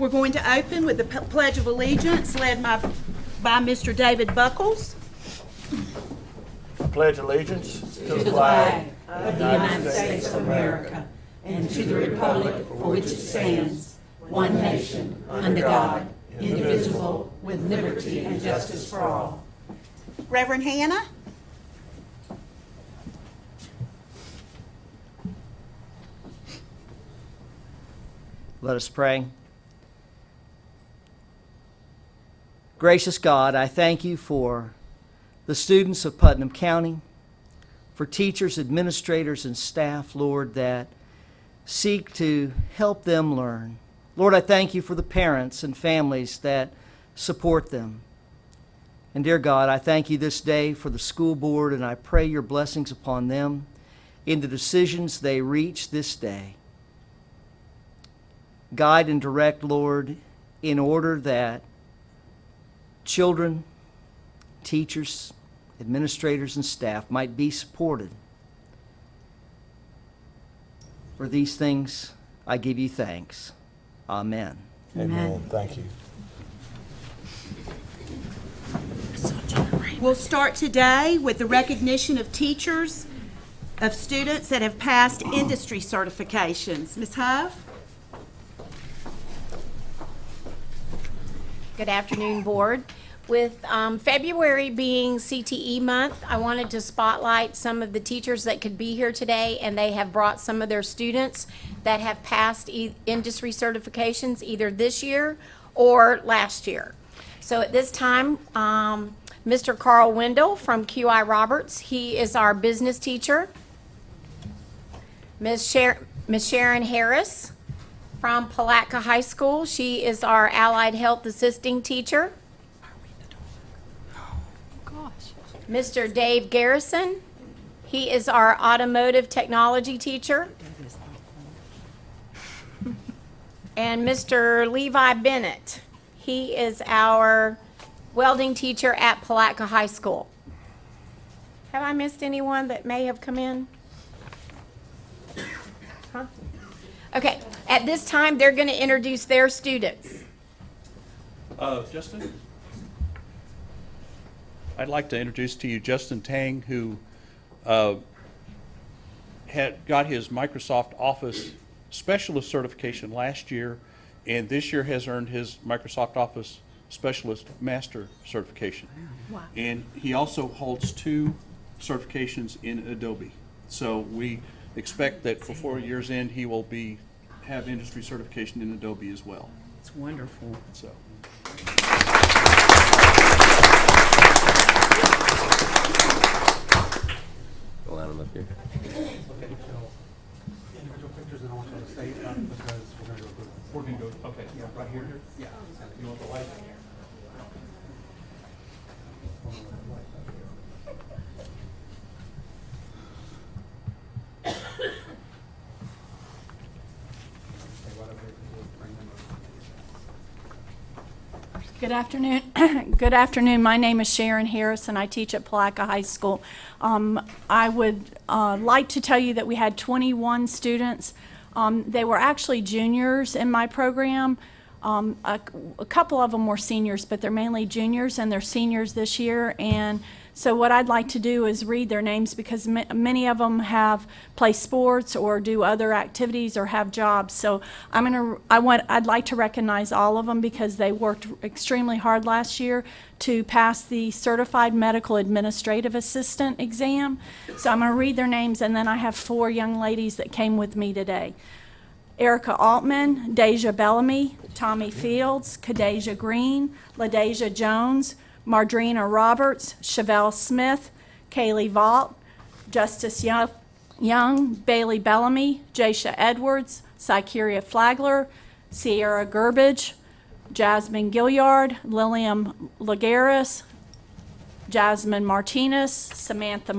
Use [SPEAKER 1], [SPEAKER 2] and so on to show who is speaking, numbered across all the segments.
[SPEAKER 1] We're going to open with the Pledge of Allegiance led by Mr. David Buckles.
[SPEAKER 2] I pledge allegiance
[SPEAKER 3] to the flag of the United States of America and to the republic for which it stands, one nation, under God, indivisible, with liberty and justice for all.
[SPEAKER 1] Reverend Hannah.
[SPEAKER 4] Let us pray. Gracious God, I thank you for the students of Putnam County, for teachers, administrators, and staff, Lord, that seek to help them learn. Lord, I thank you for the parents and families that support them. And dear God, I thank you this day for the school board, and I pray your blessings upon them in the decisions they reach this day. Guide and direct, Lord, in order that children, teachers, administrators, and staff might be supported. For these things, I give you thanks. Amen.
[SPEAKER 2] Amen. Thank you.
[SPEAKER 1] We'll start today with the recognition of teachers, of students that have passed industry certifications. Ms. Huff?
[SPEAKER 5] Good afternoon, Board. With February being CTE month, I wanted to spotlight some of the teachers that could be here today, and they have brought some of their students that have passed industry certifications either this year or last year. So at this time, Mr. Carl Wendell from QI Roberts, he is our business teacher. Ms. Sharon Harris from Palatka High School, she is our allied health assisting teacher. Mr. Dave Garrison, he is our automotive technology teacher. And Mr. Levi Bennett, he is our welding teacher at Palatka High School. Have I missed anyone that may have come in? Huh? Okay, at this time, they're going to introduce their students.
[SPEAKER 6] Justin? I'd like to introduce to you Justin Tang, who had got his Microsoft Office Specialist certification last year, and this year has earned his Microsoft Office Specialist Master certification.
[SPEAKER 5] Wow.
[SPEAKER 6] And he also holds 2 certifications in Adobe. So we expect that before year's end, he will have industry certification in Adobe as well.
[SPEAKER 3] It's wonderful.
[SPEAKER 6] So.
[SPEAKER 7] Go line them up here.
[SPEAKER 8] Individual pictures, and I want you to stay up because we're going to go.
[SPEAKER 6] Okay.
[SPEAKER 8] Yeah, right here. Yeah. You want the light?
[SPEAKER 9] Good afternoon. Good afternoon. My name is Sharon Harris, and I teach at Palatka High School. I would like to tell you that we had 21 students. They were actually juniors in my program. A couple of them were seniors, but they're mainly juniors, and they're seniors this year. And so what I'd like to do is read their names because many of them have play sports or do other activities or have jobs. So I'd like to recognize all of them because they worked extremely hard last year to pass the Certified Medical Administrative Assistant exam. So I'm going to read their names, and then I have 4 young ladies that came with me today. Erica Altman, Deja Bellamy, Tommy Fields, Kadeja Green, LaDeja Jones, Mardrina Roberts, Chevelle Smith, Kaylee Vault, Justice Young, Bailey Bellamy, Jasha Edwards, Sykeria Flagler, Sierra Gerbage, Jasmine Gilliard, Lillian Lagaris, Jasmine Martinez, Samantha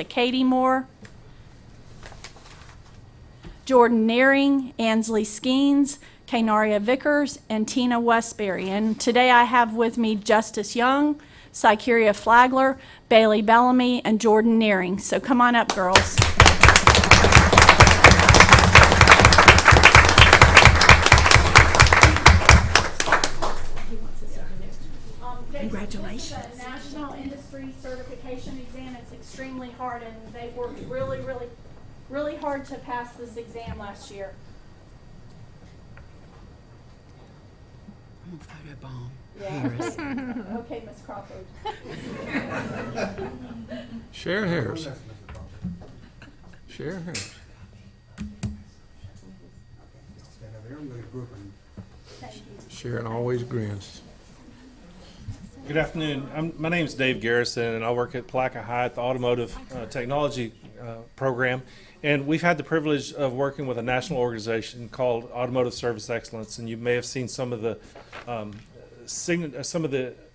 [SPEAKER 9] Katie Moore, Jordan Nearing, Ansley Skeens, Kanaria Vickers, and Tina Westbury. And today I have with me Justice Young, Sykeria Flagler, Bailey Bellamy, and Jordan Nearing. So come on up, girls.
[SPEAKER 1] Congratulations.
[SPEAKER 9] This is a national industry certification exam. It's extremely hard, and they worked really, really, really hard to pass this exam last year.
[SPEAKER 1] I'm gonna photobomb.
[SPEAKER 9] Yeah. Okay, Ms. Crawford.
[SPEAKER 10] Sharon Harris. Sharon Harris.
[SPEAKER 8] Stand over here, I'm gonna group them.
[SPEAKER 9] Thank you.
[SPEAKER 10] Sharon always grins.
[SPEAKER 11] Good afternoon. My name is Dave Garrison, and I work at Palaca High at the Automotive Technology Program. And we've had the privilege of working with a national organization called Automotive Service Excellence, and you may have seen some of the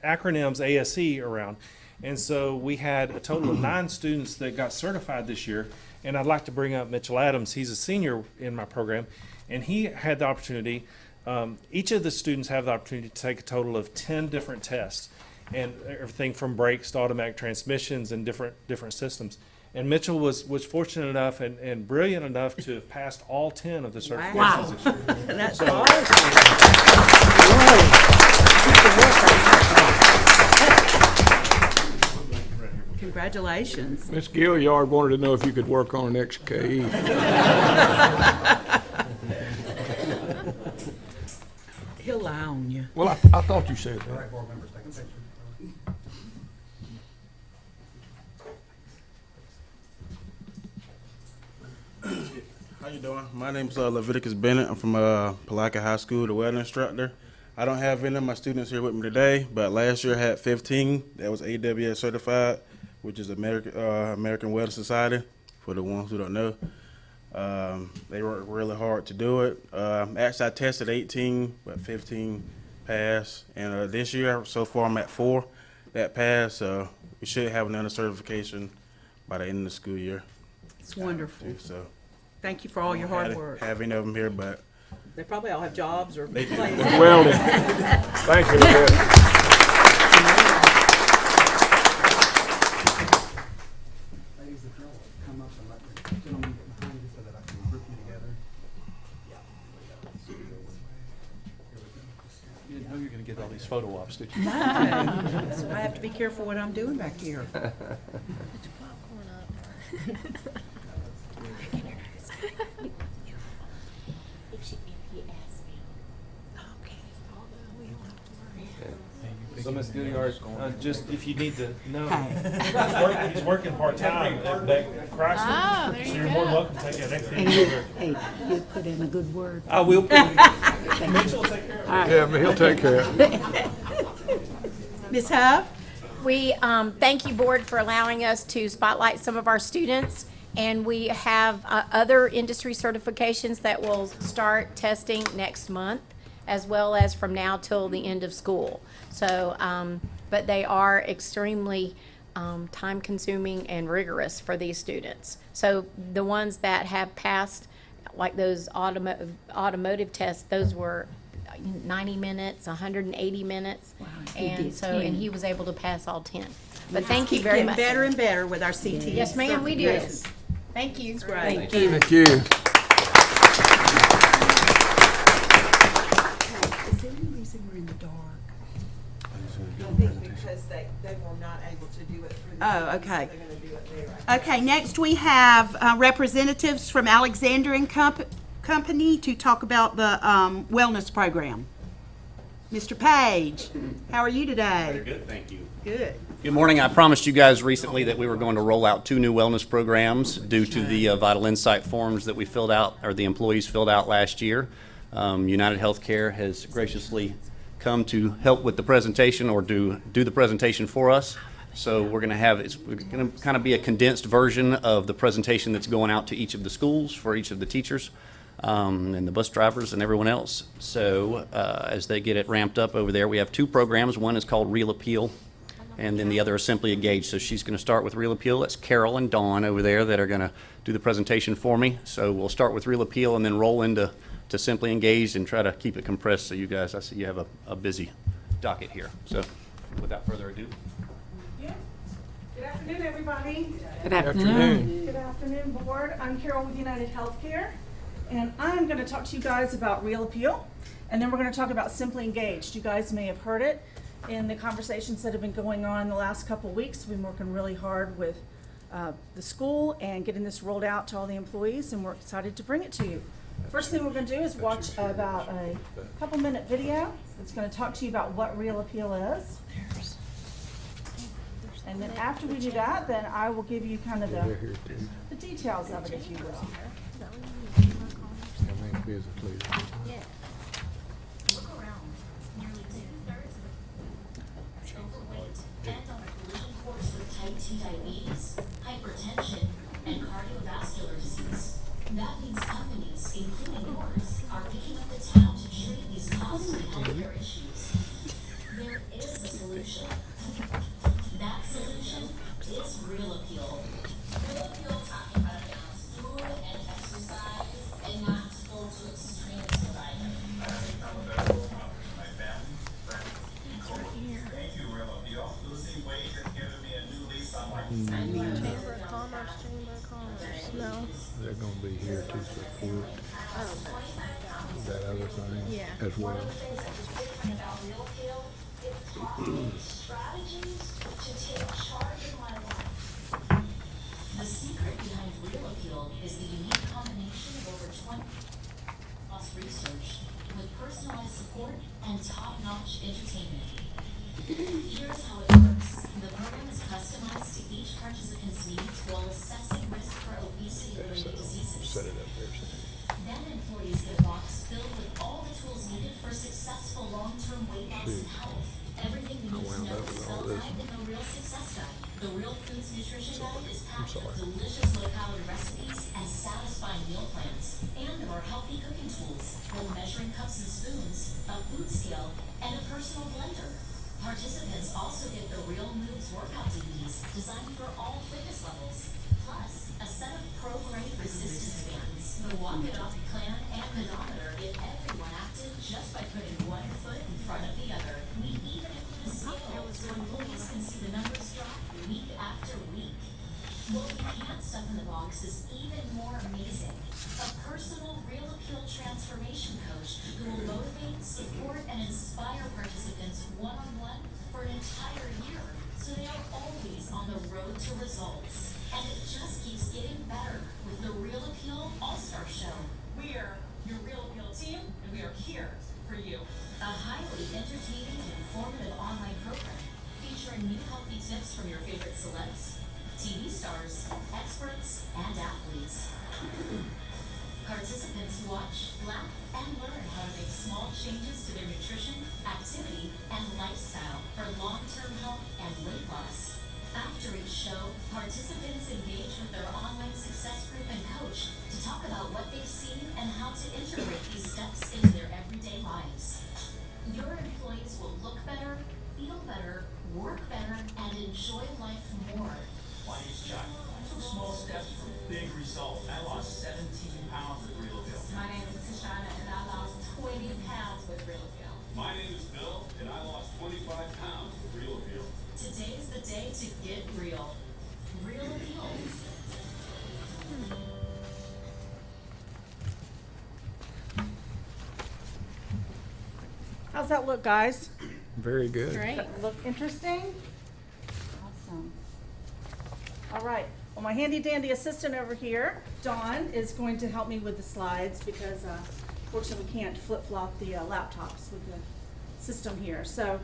[SPEAKER 11] acronyms ASE around. And so we had a total of 9 students that got certified this year. And I'd like to bring up Mitchell Adams. He's a senior in my program, and he had the opportunity. Each of the students have the opportunity to take a total of 10 different tests, and everything from brakes to automatic transmissions and different systems. And Mitchell was fortunate enough and brilliant enough to have passed all 10 of the certifications this year.
[SPEAKER 1] That's
[SPEAKER 11] So-
[SPEAKER 1] Congratulations.
[SPEAKER 10] Miss Gilliard wanted to know if you could work on an XKE.
[SPEAKER 1] He'll lie on you.
[SPEAKER 10] Well, I thought you said
[SPEAKER 8] All
[SPEAKER 10] that.
[SPEAKER 8] right, board members, take a picture.
[SPEAKER 12] How you doing? My name's Leviticus Bennett. I'm from Palaca High School, the welding instructor. I don't have any of my students here with me today, but last year I had 15 that was AWS certified, which is American Welding Society, for the ones who don't know. They worked really hard to do it. Actually, I tested 18, but 15 passed. And this year, so far, I'm at 4 that passed. So we should have another certification by the end of the school year.
[SPEAKER 1] It's wonderful.
[SPEAKER 12] So
[SPEAKER 1] Thank you for all your hard work.
[SPEAKER 12] have any of them here, but
[SPEAKER 1] They probably all have jobs or
[SPEAKER 12] They do.
[SPEAKER 1] places.
[SPEAKER 10] Welding. Thank you. Lynette.
[SPEAKER 8] Ladies, if you'll come up and let the gentleman get behind you so that I can group you together.
[SPEAKER 6] You didn't know you were going to get all these photo ops, did you?
[SPEAKER 1] So I have to be careful what I'm doing back here.
[SPEAKER 11] So, Ms. Gilliard, just if you need to know,
[SPEAKER 1] Hey.
[SPEAKER 11] he's working part-time at that Chrysler. So you're more than welcome to take that extra.
[SPEAKER 3] Hey, you put in a good word.
[SPEAKER 11] I will. Mitchell will take care of it.
[SPEAKER 10] Yeah, but he'll take care of it.
[SPEAKER 1] Ms. Huff?
[SPEAKER 5] We thank you, Board, for allowing us to spotlight some of our students. And we have other industry certifications that will start testing next month, as well as from now till the end of school. So, but they are extremely time-consuming and rigorous for these students. So the ones that have passed, like those automotive tests, those were 90 minutes, 180 minutes.
[SPEAKER 3] Wow, he
[SPEAKER 5] And
[SPEAKER 3] did
[SPEAKER 5] so,
[SPEAKER 3] 10.
[SPEAKER 5] and he was able to pass all 10. But thank you very
[SPEAKER 1] Getting
[SPEAKER 5] much.
[SPEAKER 1] better and better with our CTE.
[SPEAKER 5] Yes, ma'am, we do.
[SPEAKER 1] certifications.
[SPEAKER 5] Thank you.
[SPEAKER 1] It's great.
[SPEAKER 3] Thank you.
[SPEAKER 10] Thank you.
[SPEAKER 1] Is there any reason we're in the dark?
[SPEAKER 13] I think because they were not able to do it through the.
[SPEAKER 1] Oh, okay.
[SPEAKER 13] They're gonna do it there.
[SPEAKER 1] Okay, next we have representatives from Alexander and Company to talk about the wellness program. Mr. Page, how are you today?
[SPEAKER 14] Very good, thank you.
[SPEAKER 1] Good.
[SPEAKER 14] Good morning. I promised you guys recently that we were going to roll out 2 new wellness programs due to the Vital Insight forms that we filled out, or the employees filled out last year. United Healthcare has graciously come to help with the presentation, or do the presentation for us. So we're going to have, it's going to kind of be a condensed version of the presentation that's going out to each of the schools for each of the teachers and the bus drivers and everyone else. So as they get it ramped up over there, we have 2 programs. One is called Real Appeal, and then the other is Simply Engaged. So she's going to start with Real Appeal. That's Carol and Dawn over there that are going to do the presentation for me. So we'll start with Real Appeal and then roll into Simply Engaged and try to keep it compressed so you guys, I see you have a busy docket here. So without further ado.
[SPEAKER 9] Yeah. Good afternoon, everybody.
[SPEAKER 3] Good afternoon.
[SPEAKER 9] Good afternoon, Board. I'm Carol with United Healthcare, and I'm going to talk to you guys about Real Appeal, and then we're going to talk about Simply Engaged. You guys may have heard it. in the conversations that have been going on the last couple of weeks. We've been working really hard with the school and getting this rolled out to all the employees, and we're excited to bring it to you. First thing we're going to do is watch about a couple-minute video that's going to talk to you about what Real Appeal is. And then after we do that, then I will give you kind of the details of it, if you will.
[SPEAKER 3] Diabetes, hypertension, and cardiovascular disease. That means companies, including yours, are picking up the tab to treat these costly healthcare issues. There is a solution. That solution is Real Appeal. Real Appeal talking about balanced food and exercise and not to go to extremes of either.
[SPEAKER 15] Thank you, Real Appeal. Lucy Wade has given me a new lease on my
[SPEAKER 5] Chamber of Commerce, no.
[SPEAKER 10] They're gonna be here to support that other thing as well.
[SPEAKER 3] Strategies to take charge of my life. The secret behind Real Appeal is the unique combination of over 20 plus research with personalized support and top-notch entertainment. Here's how it works. The program is customized to each participant's needs while assessing risk for obesity-related diseases. Then employees get a box filled with all the tools needed for successful long-term weight loss and health. Everything you need to know is outlined in the Real Success Guide. The Real Foods Nutrition Guide is packed with delicious low-calorie recipes and satisfying meal plans. And there are healthy cooking tools, with measuring cups and spoons, a food scale, and a personal blender. Participants also get the Real Moves workout DVDs designed for all fitness levels. Plus, a set of pro-grade resistance bands, the Walk It Off Plan and pedometer get everyone active just by putting one foot in front of the other. We even include a scale so employees can see the numbers drop week after week. What we can't stuff in the box is even more amazing. A personal Real Appeal transformation coach who will motivate, support, and inspire participants one-on-one for an entire year, so they are always on the road to results. And it just keeps getting better with the Real Appeal All-Star Show.
[SPEAKER 13] We are your Real Appeal team, and we are here for you.
[SPEAKER 3] A highly entertaining and informative online program featuring new healthy tips from your favorite celebs, TV stars, experts, and athletes. Participants watch, laugh, and learn how to make small changes to their nutrition, activity, and lifestyle for long-term health and weight loss. After each show, participants engage with their online success group and coach to talk about what they've seen and how to integrate these steps into their everyday lives. Your employees will look better, feel better, work better, and enjoy life more.
[SPEAKER 15] My name's Chuck. I took small steps for big results. I lost 17 pounds with Real Appeal.
[SPEAKER 13] My name is Tashana, and I lost 20 pounds with Real Appeal.
[SPEAKER 15] My name is Bill, and I lost 25 pounds with Real Appeal.
[SPEAKER 3] Today is the day to get real. Real Appeal.
[SPEAKER 9] How's that look, guys?
[SPEAKER 10] Very good.
[SPEAKER 9] Look interesting? Awesome. All right. Well, my handy dandy assistant over here, Dawn, is going to help me with the slides because fortunately we can't flip-flop the laptops with the system here. So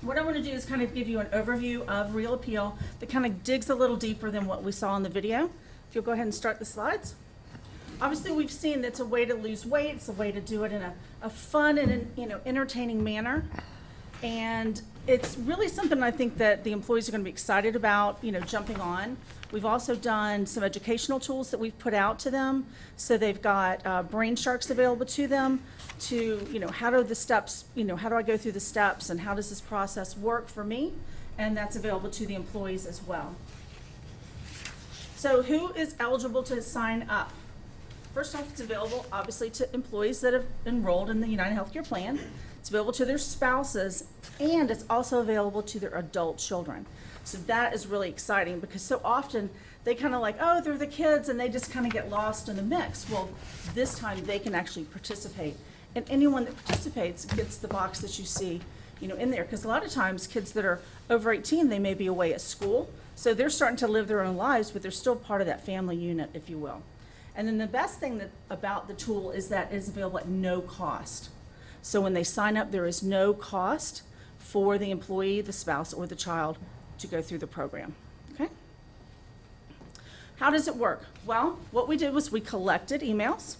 [SPEAKER 9] what I want to do is kind of give you an overview of Real Appeal that kind of digs a little deeper than what we saw in the video. If you'll go ahead and start the slides. Obviously, we've seen that's a way to lose weight. It's a way to do it in a fun and entertaining manner. And it's really something I think that the employees are going to be excited about, jumping on. We've also done some educational tools that we've put out to them. So they've got brain sharks available to them to, how do the steps, how do I go through the steps and how does this process work for me? And that's available to the employees as well. So who is eligible to sign up? First off, it's available obviously to employees that have enrolled in the United Healthcare Plan. It's available to their spouses, and it's also available to their adult children. So that is really exciting because so often they kind of like, oh, they're the kids, and they just kind of get lost in the mix. Well, this time they can actually participate. And anyone that participates gets the box that you see, in there. Because a lot of times, kids that are over 18, they may be away at school. So they're starting to live their own lives, but they're still part of that family unit, if you will. And then the best thing about the tool is that it's available at no cost. So when they sign up, there is no cost for the employee, the spouse, or the child to go through the program. Okay? How does it work? Well, what we did was we collected emails,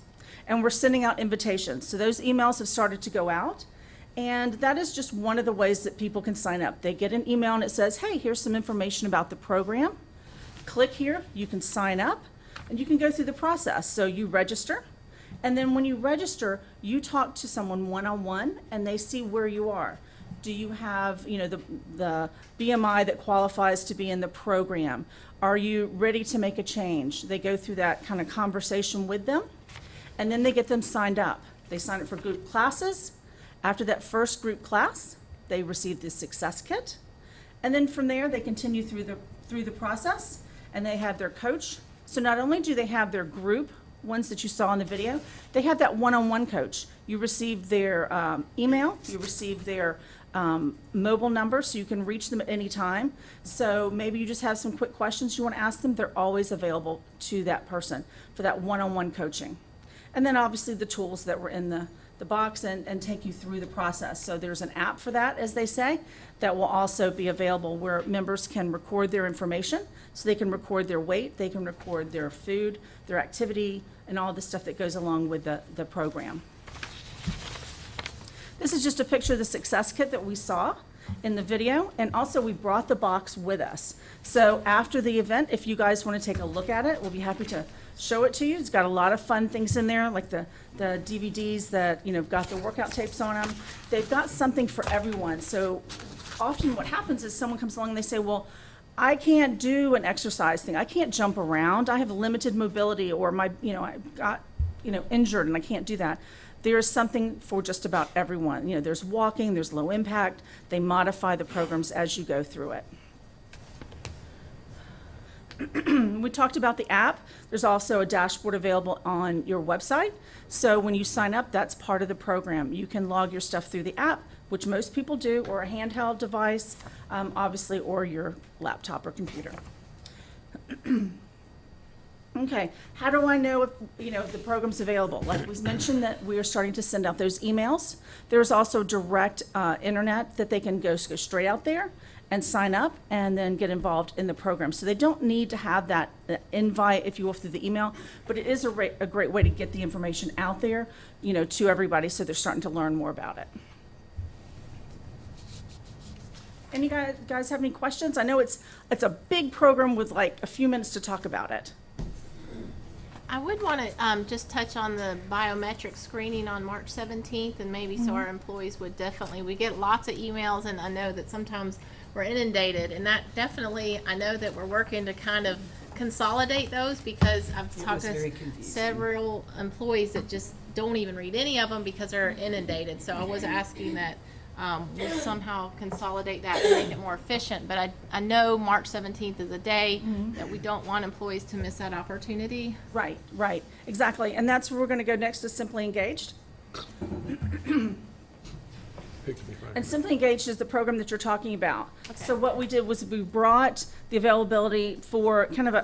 [SPEAKER 9] and we're sending out invitations. So those emails have started to go out, and that is just one of the ways that people can sign up. They get an email and it says, hey, here's some information about the program. Click here, you can sign up, and you can go through the process. So you register, and then when you register, you talk to someone one-on-one, and they see where you are. Do you have, the BMI that qualifies to be in the program? Are you ready to make a change? They go through that kind of conversation with them, and then they get them signed up. They sign up for group classes. After that first group class, they receive the success kit, and then from there, they continue through the process, and they have their coach. So not only do they have their group ones that you saw in the video, they have that one-on-one coach. You receive their email, you receive their mobile number, so you can reach them at any time. So maybe you just have some quick questions you want to ask them. They're always available to that person for that one-on-one coaching. And then obviously the tools that were in the box and take you through the process. So there's an app for that, as they say, that will also be available where members can record their information. So they can record their weight, they can record their food, their activity, and all the stuff that goes along with the program. This is just a picture of the success kit that we saw in the video, and also we brought the box with us. So after the event, if you guys want to take a look at it, we'll be happy to show it to you. It's got a lot of fun things in there, like the DVDs that, got the workout tapes on them. They've got something for everyone. So often what happens is someone comes along and they say, well, I can't do an exercise thing. I can't jump around. I have limited mobility, or I got, injured and I can't do that. There's something for just about everyone. There's walking, there's low impact. They modify the programs as you go through it. We talked about the app. There's also a dashboard available on your website. So when you sign up, that's part of the program. You can log your stuff through the app, which most people do, or a handheld device, obviously, or your laptop or computer. Okay, how do I know if the program's available? Like we mentioned, that we are starting to send out those emails. There's also direct internet that they can go straight out there and sign up and then get involved in the program. So they don't need to have that invite, if you will, through the email, but it is a great way to get the information out there, to everybody, so they're starting to learn more about it. Any guys have any questions? I know it's a big program with like a few minutes to talk about it.
[SPEAKER 5] I would want to just touch on the biometric screening on March 17th, and maybe so our employees would we get lots of emails, and I know that sometimes we're inundated, and that definitely, I know that we're working to kind of consolidate those, because I've talked to several employees that just don't even read any of them because they're inundated. So I was asking that we'll somehow consolidate that and make it more efficient. But I know March 17th is a day that we don't want employees to miss that opportunity.
[SPEAKER 9] Right, exactly. And that's where we're going to go next, to Simply Engaged. And Simply Engaged is the program that you're talking about. Okay. So what we did was we brought the availability for kind of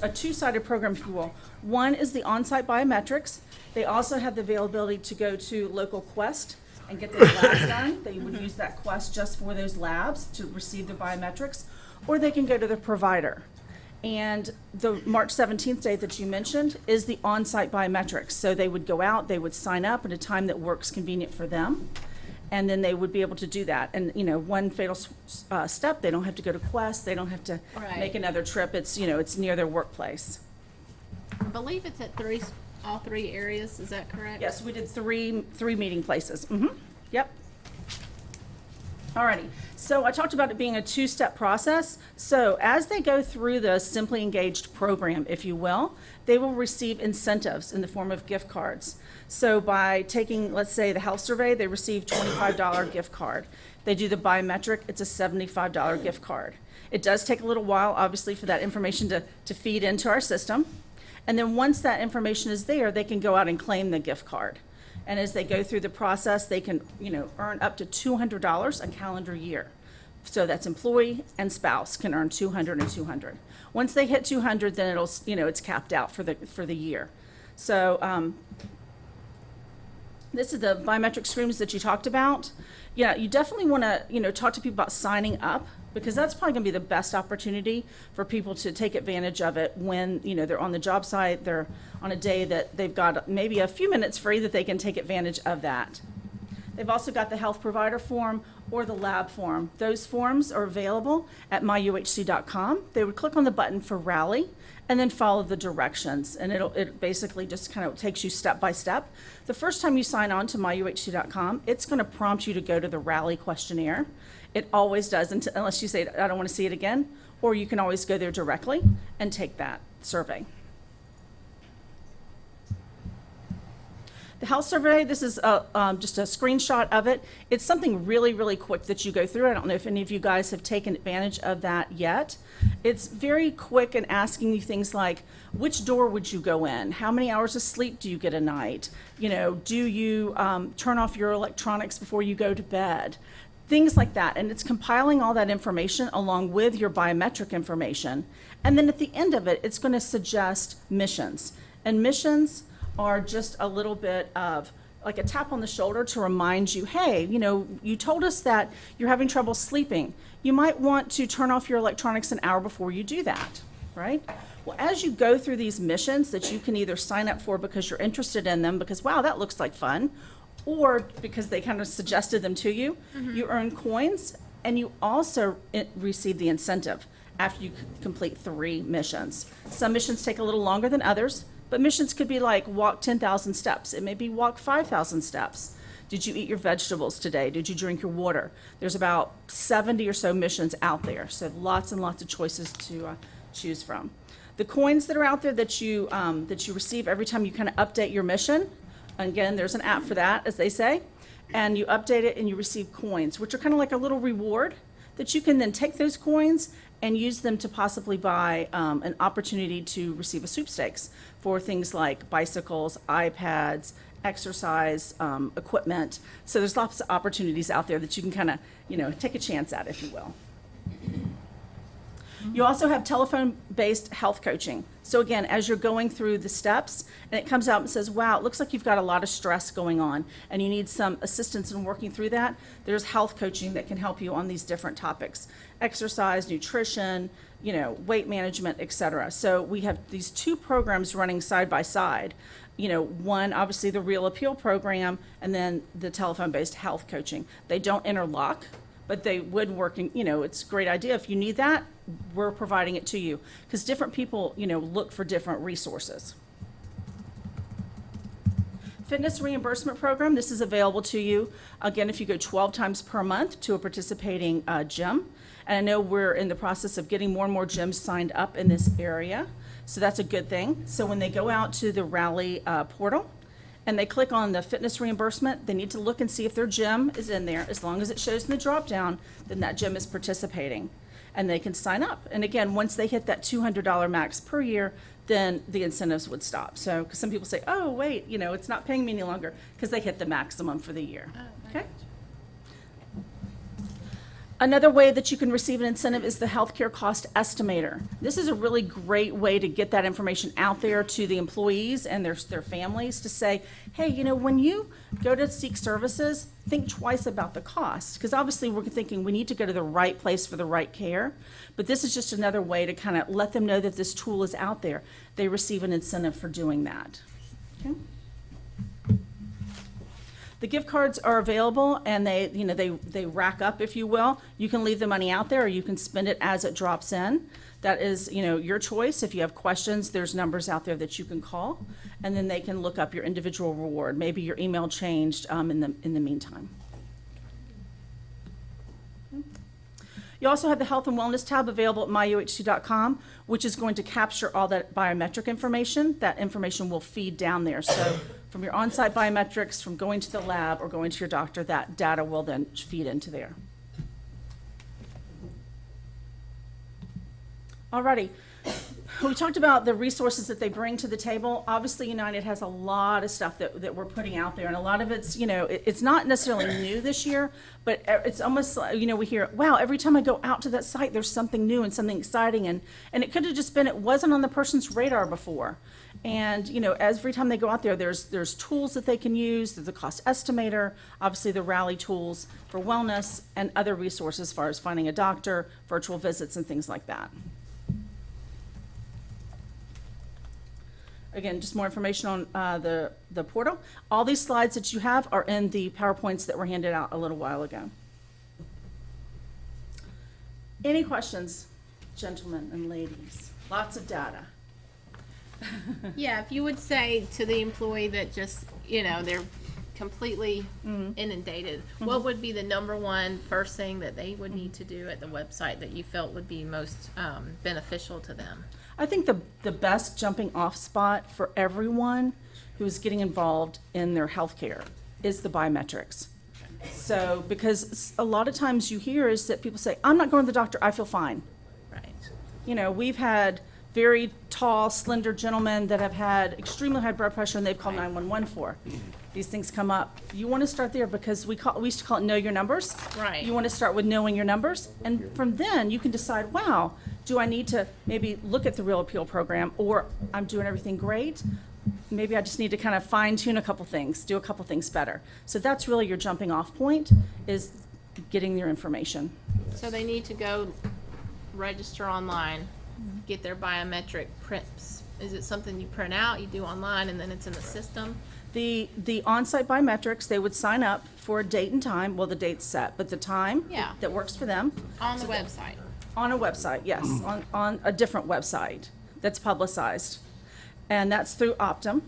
[SPEAKER 9] a two-sided program, if you will. One is the on-site biometrics. They also have the availability to go to local Quest and get those labs done. They would use that Quest just for those labs to receive the biometrics, or they can go to the provider. And the March 17th date that you mentioned is the on-site biometrics. So they would go out, they would sign up at a time that works convenient for them, and then they would be able to do that. And, one fatal step, they don't have to go to Quest, they don't have to make another trip. It's, it's near their workplace.
[SPEAKER 5] I believe it's at all three areas, is that correct?
[SPEAKER 9] Yes, we did three meeting places. Yep. Alrighty, so I talked about it being a two-step process. So as they go through the Simply Engaged program, if you will, they will receive incentives in the form of gift cards. So by taking, let's say, the health survey, they receive $25 gift card. They do the biometric, it's a $75 gift card. It does take a little while, obviously, for that information to feed into our system. And then once that information is there, they can go out and claim the gift card. And as they go through the process, they can, earn up to $200 a calendar year. So that's employee and spouse can earn 200 and 200. Once they hit 200, then it'll, it's capped out for the year. So this is the biometric screens that you talked about. Yeah, you definitely want to, talk to people about signing up, because that's probably going to be the best opportunity for people to take advantage of it when, they're on the job site, they're on a day that they've got maybe a few minutes free that they can take advantage of that. They've also got the health provider form or the lab form. Those forms are available at myuhc.com. They would click on the button for Rally and then follow the directions. And it basically just kind of takes you step by step. The first time you sign on to myuhc.com, it's going to prompt you to go to the Rally questionnaire. It always does, unless you say, I don't want to see it again, or you can always go there directly and take that survey. The health survey, this is just a screenshot of it. It's something really, really quick that you go through. I don't know if any of you guys have taken advantage of that yet. It's very quick and asking you things like, which door would you go in? How many hours of sleep do you get a night? Do you turn off your electronics before you go to bed? Things like that. And it's compiling all that information along with your biometric information. And then at the end of it, it's going to suggest missions. And missions are just a little bit of like a tap on the shoulder to remind you, hey, you told us that you're having trouble sleeping. You might want to turn off your electronics an hour before you do that, right? Well, as you go through these missions that you can either sign up for because you're interested in them, because, wow, that looks like fun, or because they kind of suggested them to you, you earn coins, and you also receive the incentive after you complete 3 missions. Some missions take a little longer than others, but missions could be like walk 10,000 steps. It may be walk 5,000 steps. Did you eat your vegetables today? Did you drink your water? There's about 70 or so missions out there, so lots and lots of choices to choose from. The coins that are out there that you receive every time you kind of update your mission, again, there's an app for that, as they say, and you update it and you receive coins, which are kind of like a little reward that you can then take those coins and use them to possibly buy an opportunity to receive a sweepstakes for things like bicycles, iPads, exercise equipment. So there's lots of opportunities out there that you can kind of, take a chance at, if you will. You also have telephone-based health coaching. So again, as you're going through the steps, and it comes out and says, wow, it looks like you've got a lot of stress going on, and you need some assistance in working through that, there's health coaching that can help you on these different topics. Exercise, nutrition, weight management, et cetera. So we have these 2 programs running side by side. One, obviously the Real Appeal program, and then the telephone-based health coaching. They don't interlock, but they would work in, it's a great idea. If you need that, we're providing it to you, because different people, look for different resources. Fitness reimbursement program, this is available to you, again, if you go 12 times per month to a participating gym. And I know we're in the process of getting more and more gyms signed up in this area, so that's a good thing. So when they go out to the Rally portal, and they click on the fitness reimbursement, they need to look and see if their gym is in there. As long as it shows in the drop-down, then that gym is participating, and they can sign up. And again, once they hit that $200 max per year, then the incentives would stop. So, because some people say, oh, wait, it's not paying me any longer, because they hit the maximum for the year. Okay? Another way that you can receive an incentive is the healthcare cost estimator. This is a really great way to get that information out there to the employees and their families to say, hey, when you go to seek services, think twice about the cost. Because obviously we're thinking we need to go to the right place for the right care. But this is just another way to kind of let them know that this tool is out there. They receive an incentive for doing that. Okay? The gift cards are available, and they rack up, if you will. You can leave the money out there, or you can spend it as it drops in. That is, your choice. If you have questions, there's numbers out there that you can call, and then they can look up your individual reward. Maybe your email changed in the meantime. You also have the Health and Wellness tab available at myuhc.com, which is going to capture all that biometric information. That information will feed down there. So from your on-site biometrics, from going to the lab or going to your doctor, that data will then feed into there. Alrighty. we talked about the resources that they bring to the table. Obviously, United has a lot of stuff that we're putting out there, and a lot of it's, it's not necessarily new this year, but it's almost like, we hear, wow, every time I go out to that site, there's something new and something exciting, and it could have just been, it wasn't on the person's radar before. And, every time they go out there, there's tools that they can use. There's a cost estimator, obviously the Rally tools for wellness, and other resources as far as finding a doctor, virtual visits, and things like that. Again, just more information on the portal. All these slides that you have are in the PowerPoints that were handed out a little while ago. Any questions, gentlemen and ladies? Lots of data.
[SPEAKER 3] Yeah, if you would say to the employee that just, they're completely inundated, what would be the number one first thing that they would need to do at the website that you felt would be most beneficial to them?
[SPEAKER 9] I think the best jumping off spot for everyone who's getting involved in their healthcare is the biometrics. So, because a lot of times you hear is that people say, I'm not going to the doctor, I feel fine.
[SPEAKER 3] Right.
[SPEAKER 9] We've had very tall, slender gentlemen that have had extremely high blood pressure and they've called 911 for. These things come up. You want to start there because we used to call it know your numbers.
[SPEAKER 3] Right.
[SPEAKER 9] You want to start with knowing your numbers, and from then you can decide, wow, do I need to maybe look at the Real Appeal program, or I'm doing everything great? Maybe I just need to kind of fine tune a couple things, do a couple things better. So that's really your jumping off point, is getting your information.
[SPEAKER 3] So they need to go register online, get their biometric prints. Is it something you print out, you do online, and then it's in the system?
[SPEAKER 9] The on-site biometrics, they would sign up for a date and time. Well, the date's set, but the time
[SPEAKER 3] Yeah.
[SPEAKER 9] that works for them.
[SPEAKER 3] On the website?
[SPEAKER 9] On a website, yes, on a different website that's publicized. And that's through Optum.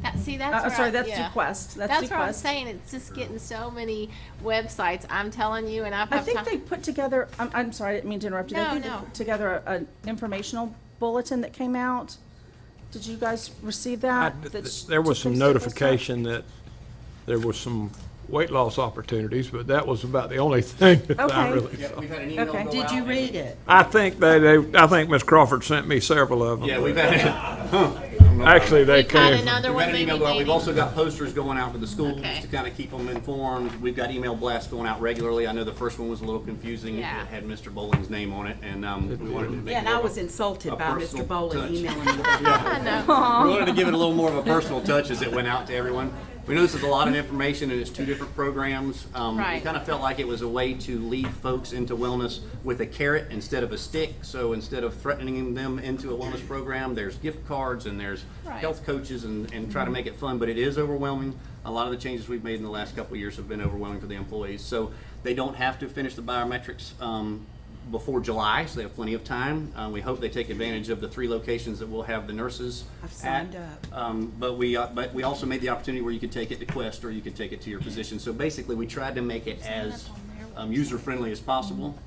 [SPEAKER 3] That's
[SPEAKER 9] sorry,
[SPEAKER 3] right,
[SPEAKER 9] that's
[SPEAKER 3] yeah.
[SPEAKER 9] through Quest.
[SPEAKER 3] That's what I'm
[SPEAKER 9] Quest.
[SPEAKER 3] saying, it's just getting so many websites, I'm telling you, and I've
[SPEAKER 9] I
[SPEAKER 3] had
[SPEAKER 9] think
[SPEAKER 3] time.
[SPEAKER 9] they put together, I'm sorry, I didn't mean to interrupt you.
[SPEAKER 3] No,
[SPEAKER 9] I think they
[SPEAKER 3] no.
[SPEAKER 9] put together an informational bulletin that came out. Did you guys receive that?
[SPEAKER 10] There was some
[SPEAKER 9] That
[SPEAKER 10] notification that there was some weight loss opportunities, but that was about the only thing that I
[SPEAKER 9] Okay.
[SPEAKER 10] really
[SPEAKER 14] Yeah,
[SPEAKER 10] saw.
[SPEAKER 14] we've had an email
[SPEAKER 9] Okay.
[SPEAKER 14] go
[SPEAKER 1] Did
[SPEAKER 14] out
[SPEAKER 1] you
[SPEAKER 14] and-
[SPEAKER 1] read it?
[SPEAKER 10] I think I think Ms. Crawford sent me several of them.
[SPEAKER 14] Yeah, we've had,
[SPEAKER 10] Actually, they
[SPEAKER 3] We've had
[SPEAKER 10] came.
[SPEAKER 3] another
[SPEAKER 14] we've
[SPEAKER 3] one,
[SPEAKER 14] had an
[SPEAKER 3] maybe,
[SPEAKER 14] email go out. We've
[SPEAKER 3] maybe.
[SPEAKER 14] also got posters going out to the schools
[SPEAKER 3] Okay.
[SPEAKER 14] to kind of keep them informed. We've got email blasts going out regularly. I know the first one was a little confusing.
[SPEAKER 3] Yeah.
[SPEAKER 14] It had Mr. Bowling's name on it, and we wanted to make
[SPEAKER 1] Yeah, and
[SPEAKER 14] more
[SPEAKER 1] I
[SPEAKER 14] of
[SPEAKER 1] was
[SPEAKER 14] a
[SPEAKER 1] insulted by
[SPEAKER 14] personal
[SPEAKER 1] Mr. Bowling
[SPEAKER 14] touch.
[SPEAKER 1] emailing me that.
[SPEAKER 3] I know.
[SPEAKER 14] We wanted to give it a little more of a personal touch as it went out to everyone. We know this is a lot of information and it's two different programs. We
[SPEAKER 3] Right.
[SPEAKER 14] kind of felt like it was a way to lead folks into wellness with a carrot instead of a stick. So instead of threatening them into a wellness program, there's gift cards and there's
[SPEAKER 3] Right.
[SPEAKER 14] health coaches and try to make it fun, but it is overwhelming. A lot of the changes we've made in the last couple of years have been overwhelming for the employees. So they don't have to finish the biometrics before July, so they have plenty of time. We hope they take advantage of the 3 locations that we'll have the nurses
[SPEAKER 1] I've signed
[SPEAKER 14] at.
[SPEAKER 1] up.
[SPEAKER 14] But we also made the opportunity where you could take it to Quest or you could take it to your physician. So basically, we tried to make it as user-friendly as possible.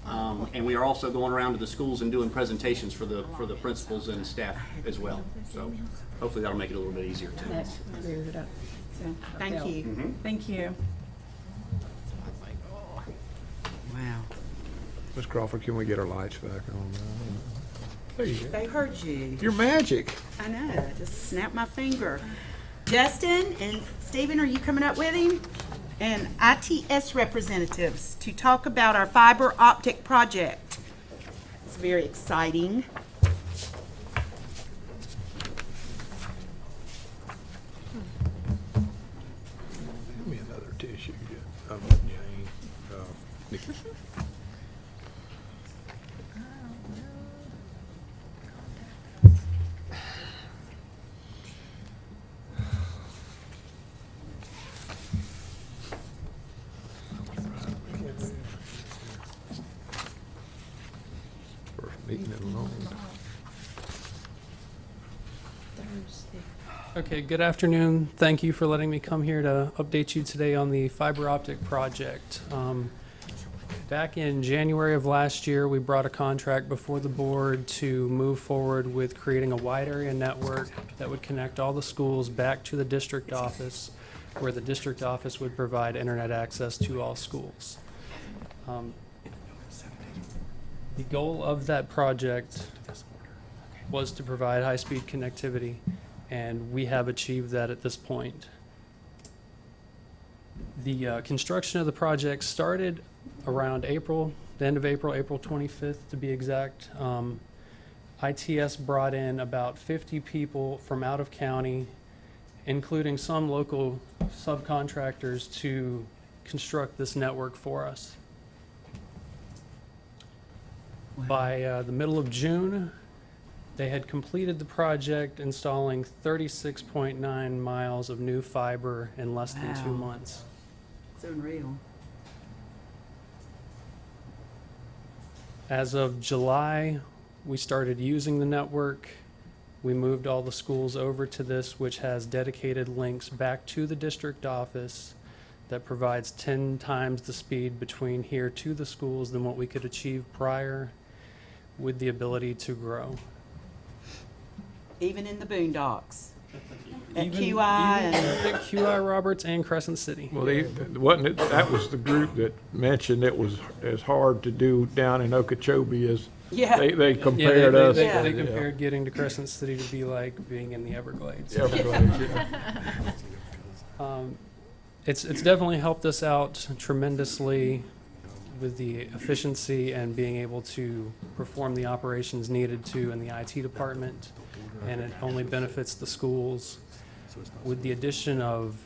[SPEAKER 14] And we are also going around to the schools and doing presentations for the principals and staff as well. So hopefully that'll make it a little bit easier too.
[SPEAKER 9] Clears it up. So,
[SPEAKER 1] Thank you.
[SPEAKER 9] thank you.
[SPEAKER 1] Wow.
[SPEAKER 10] Ms. Crawford, can we get our lights back on? There you go.
[SPEAKER 1] They heard you.
[SPEAKER 10] You're magic.
[SPEAKER 1] I know, just snap my finger. Justin and Stephen, are you coming up with him? And ITS representatives to talk about our fiber optic project. It's very exciting.
[SPEAKER 10] Give me another tissue. Jane. Nikki. First meeting in a long time.
[SPEAKER 16] Okay, good afternoon. Thank you for letting me come here to update you today on the fiber optic project. Back in January of last year, we brought a contract before the board to move forward with creating a wide area network that would connect all the schools back to the district office, where the district office would provide internet access to all schools. The goal of that project was to provide high-speed connectivity, and we have achieved that at this point. The construction of the project started around April, the end of April, April 25th to be exact. ITS brought in about 50 people from out of county, including some local subcontractors, to construct this network for us. By the middle of June, they had completed the project, installing 36.9 miles of new fiber in less than 2 months.
[SPEAKER 1] It's unreal.
[SPEAKER 16] As of July, we started using the network. We moved all the schools over to this, which has dedicated links back to the district office that provides 10 times the speed between here to the schools than what we could achieve prior, with the ability to grow.
[SPEAKER 1] Even in the boondocks. At
[SPEAKER 16] Even
[SPEAKER 1] QI and.
[SPEAKER 16] at QI Roberts and Crescent City.
[SPEAKER 10] Well, wasn't it, that was the group that mentioned it was as hard to do down in Okeechobee as
[SPEAKER 1] Yeah.
[SPEAKER 10] they compared us.
[SPEAKER 16] They
[SPEAKER 10] to,
[SPEAKER 16] compared getting to Crescent City to be like being in the Everglades.
[SPEAKER 10] Everglades, yeah.
[SPEAKER 16] It's definitely helped us out tremendously with the efficiency and being able to perform the operations needed to in the IT department, and it only benefits the schools. With the addition of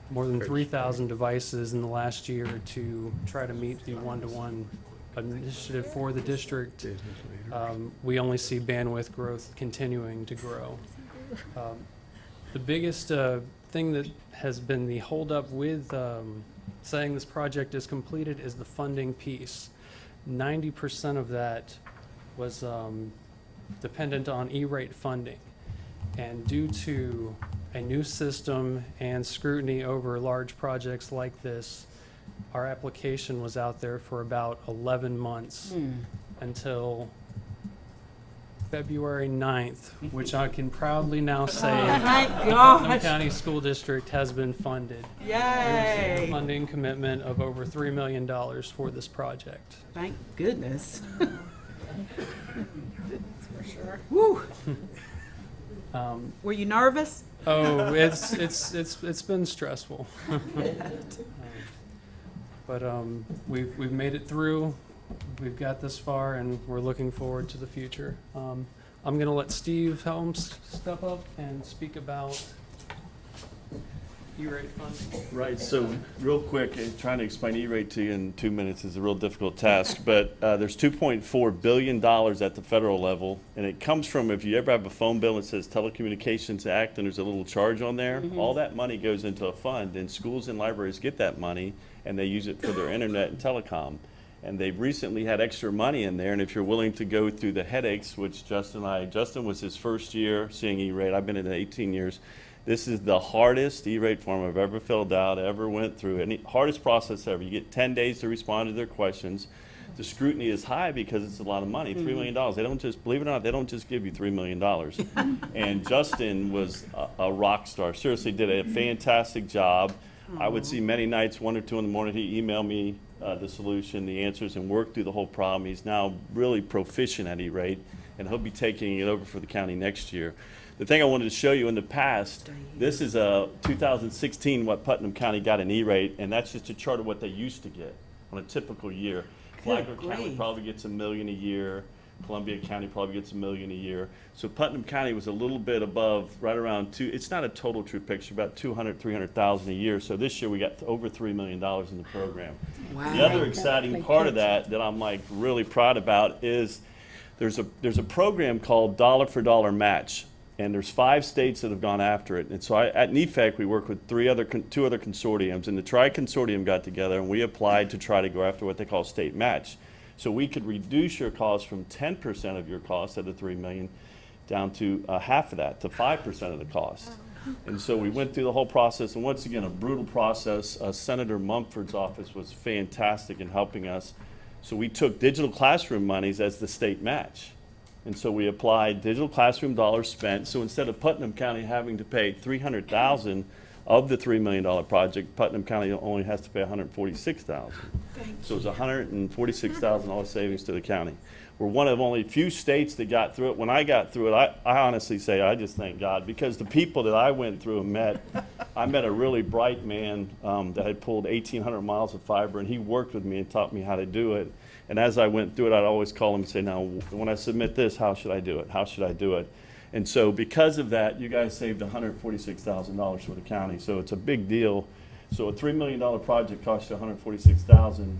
[SPEAKER 16] more than 3,000 devices in the last year to try to meet the one-to-one initiative for the district, we only see bandwidth growth continuing to grow. The biggest thing that has been the holdup with saying this project is completed is the funding piece. 90% of that was dependent on E-rate funding. And due to a new system and scrutiny over large projects like this, our application was out there for about 11 months until February 9th, which I can proudly now say
[SPEAKER 1] Thank
[SPEAKER 16] the
[SPEAKER 1] gosh.
[SPEAKER 16] Putnam County School District has been funded. We received
[SPEAKER 1] Yay.
[SPEAKER 16] a funding commitment of over $3 million for this project.
[SPEAKER 1] Thank goodness. That's for sure. Woo. Were you nervous?
[SPEAKER 16] Oh, it's been stressful. But we've made it through. We've got this far, and we're looking forward to the future. I'm going to let Steve Helms step up and speak about E-rate funding.
[SPEAKER 17] Right, so real quick, trying to explain E-rate to you in 2 minutes is a real difficult task, but there's $2.4 billion at the federal level, and it comes from, if you ever have a phone bill that says Telecommunications Act and there's a little charge on there, all that money goes into a fund, and schools and libraries get that money, and they use it for their internet and telecom. And they've recently had extra money in there, and if you're willing to go through the headaches, which Justin was his first year seeing E-rate, I've been in it 18 years. This is the hardest E-rate form I've ever filled out, ever went through, and the hardest process ever. You get 10 days to respond to their questions. The scrutiny is high because it's a lot of money, $3 million. They don't just, believe it or not, they don't just give you $3 million. And Justin was a rock star, seriously did a fantastic job. I would see many nights, 1 or 2 in the morning, he'd email me the solution, the answers, and work through the whole problem. He's now really proficient at E-rate, and he'll be taking it over for the county next year. The thing I wanted to show you in the past, this is 2016 what Putnam County got in E-rate, and that's just a chart of what they used to get on a typical year. Flagler County probably gets $1 million a year. Columbia County probably gets $1 million a year. So Putnam County was a little bit above, right around it's not a total true picture, about 200, 300,000 a year. So this year we got over $3 million in the program.
[SPEAKER 1] Wow.
[SPEAKER 17] The other exciting part of that I'm like really proud about is there's a program called Dollar for Dollar Match. And there's 5 states that have gone after it. And so at NEFAC, we work with 2 other consortiums. And the Tri-Consortium got together, and we applied to try to go after what they call state match. So we could reduce your cost from 10% of your cost at the $3 million down to half of that, to 5% of the cost. And so we went through the whole process, and once again, a brutal process. Senator Mumford's office was fantastic in helping us. So we took digital classroom monies as the state match. And so we applied digital classroom dollars spent. So instead of Putnam County having to pay $300,000 Of the $3 million project, Putnam County only has to pay $146,000. So it's $146,000 savings to the county. We're one of only few states that got through it. When I got through it, I honestly say I just thank God, because the people that I went through and met, I met a really bright man that had pulled 1,800 miles of fiber, and he worked with me and taught me how to do it. And as I went through it, I'd always call him and say, now, when I submit this, how should I do it? How should I do it? And so because of that, you guys saved $146,000 for the county. So it's a big deal. So a $3 million project cost you $146,000,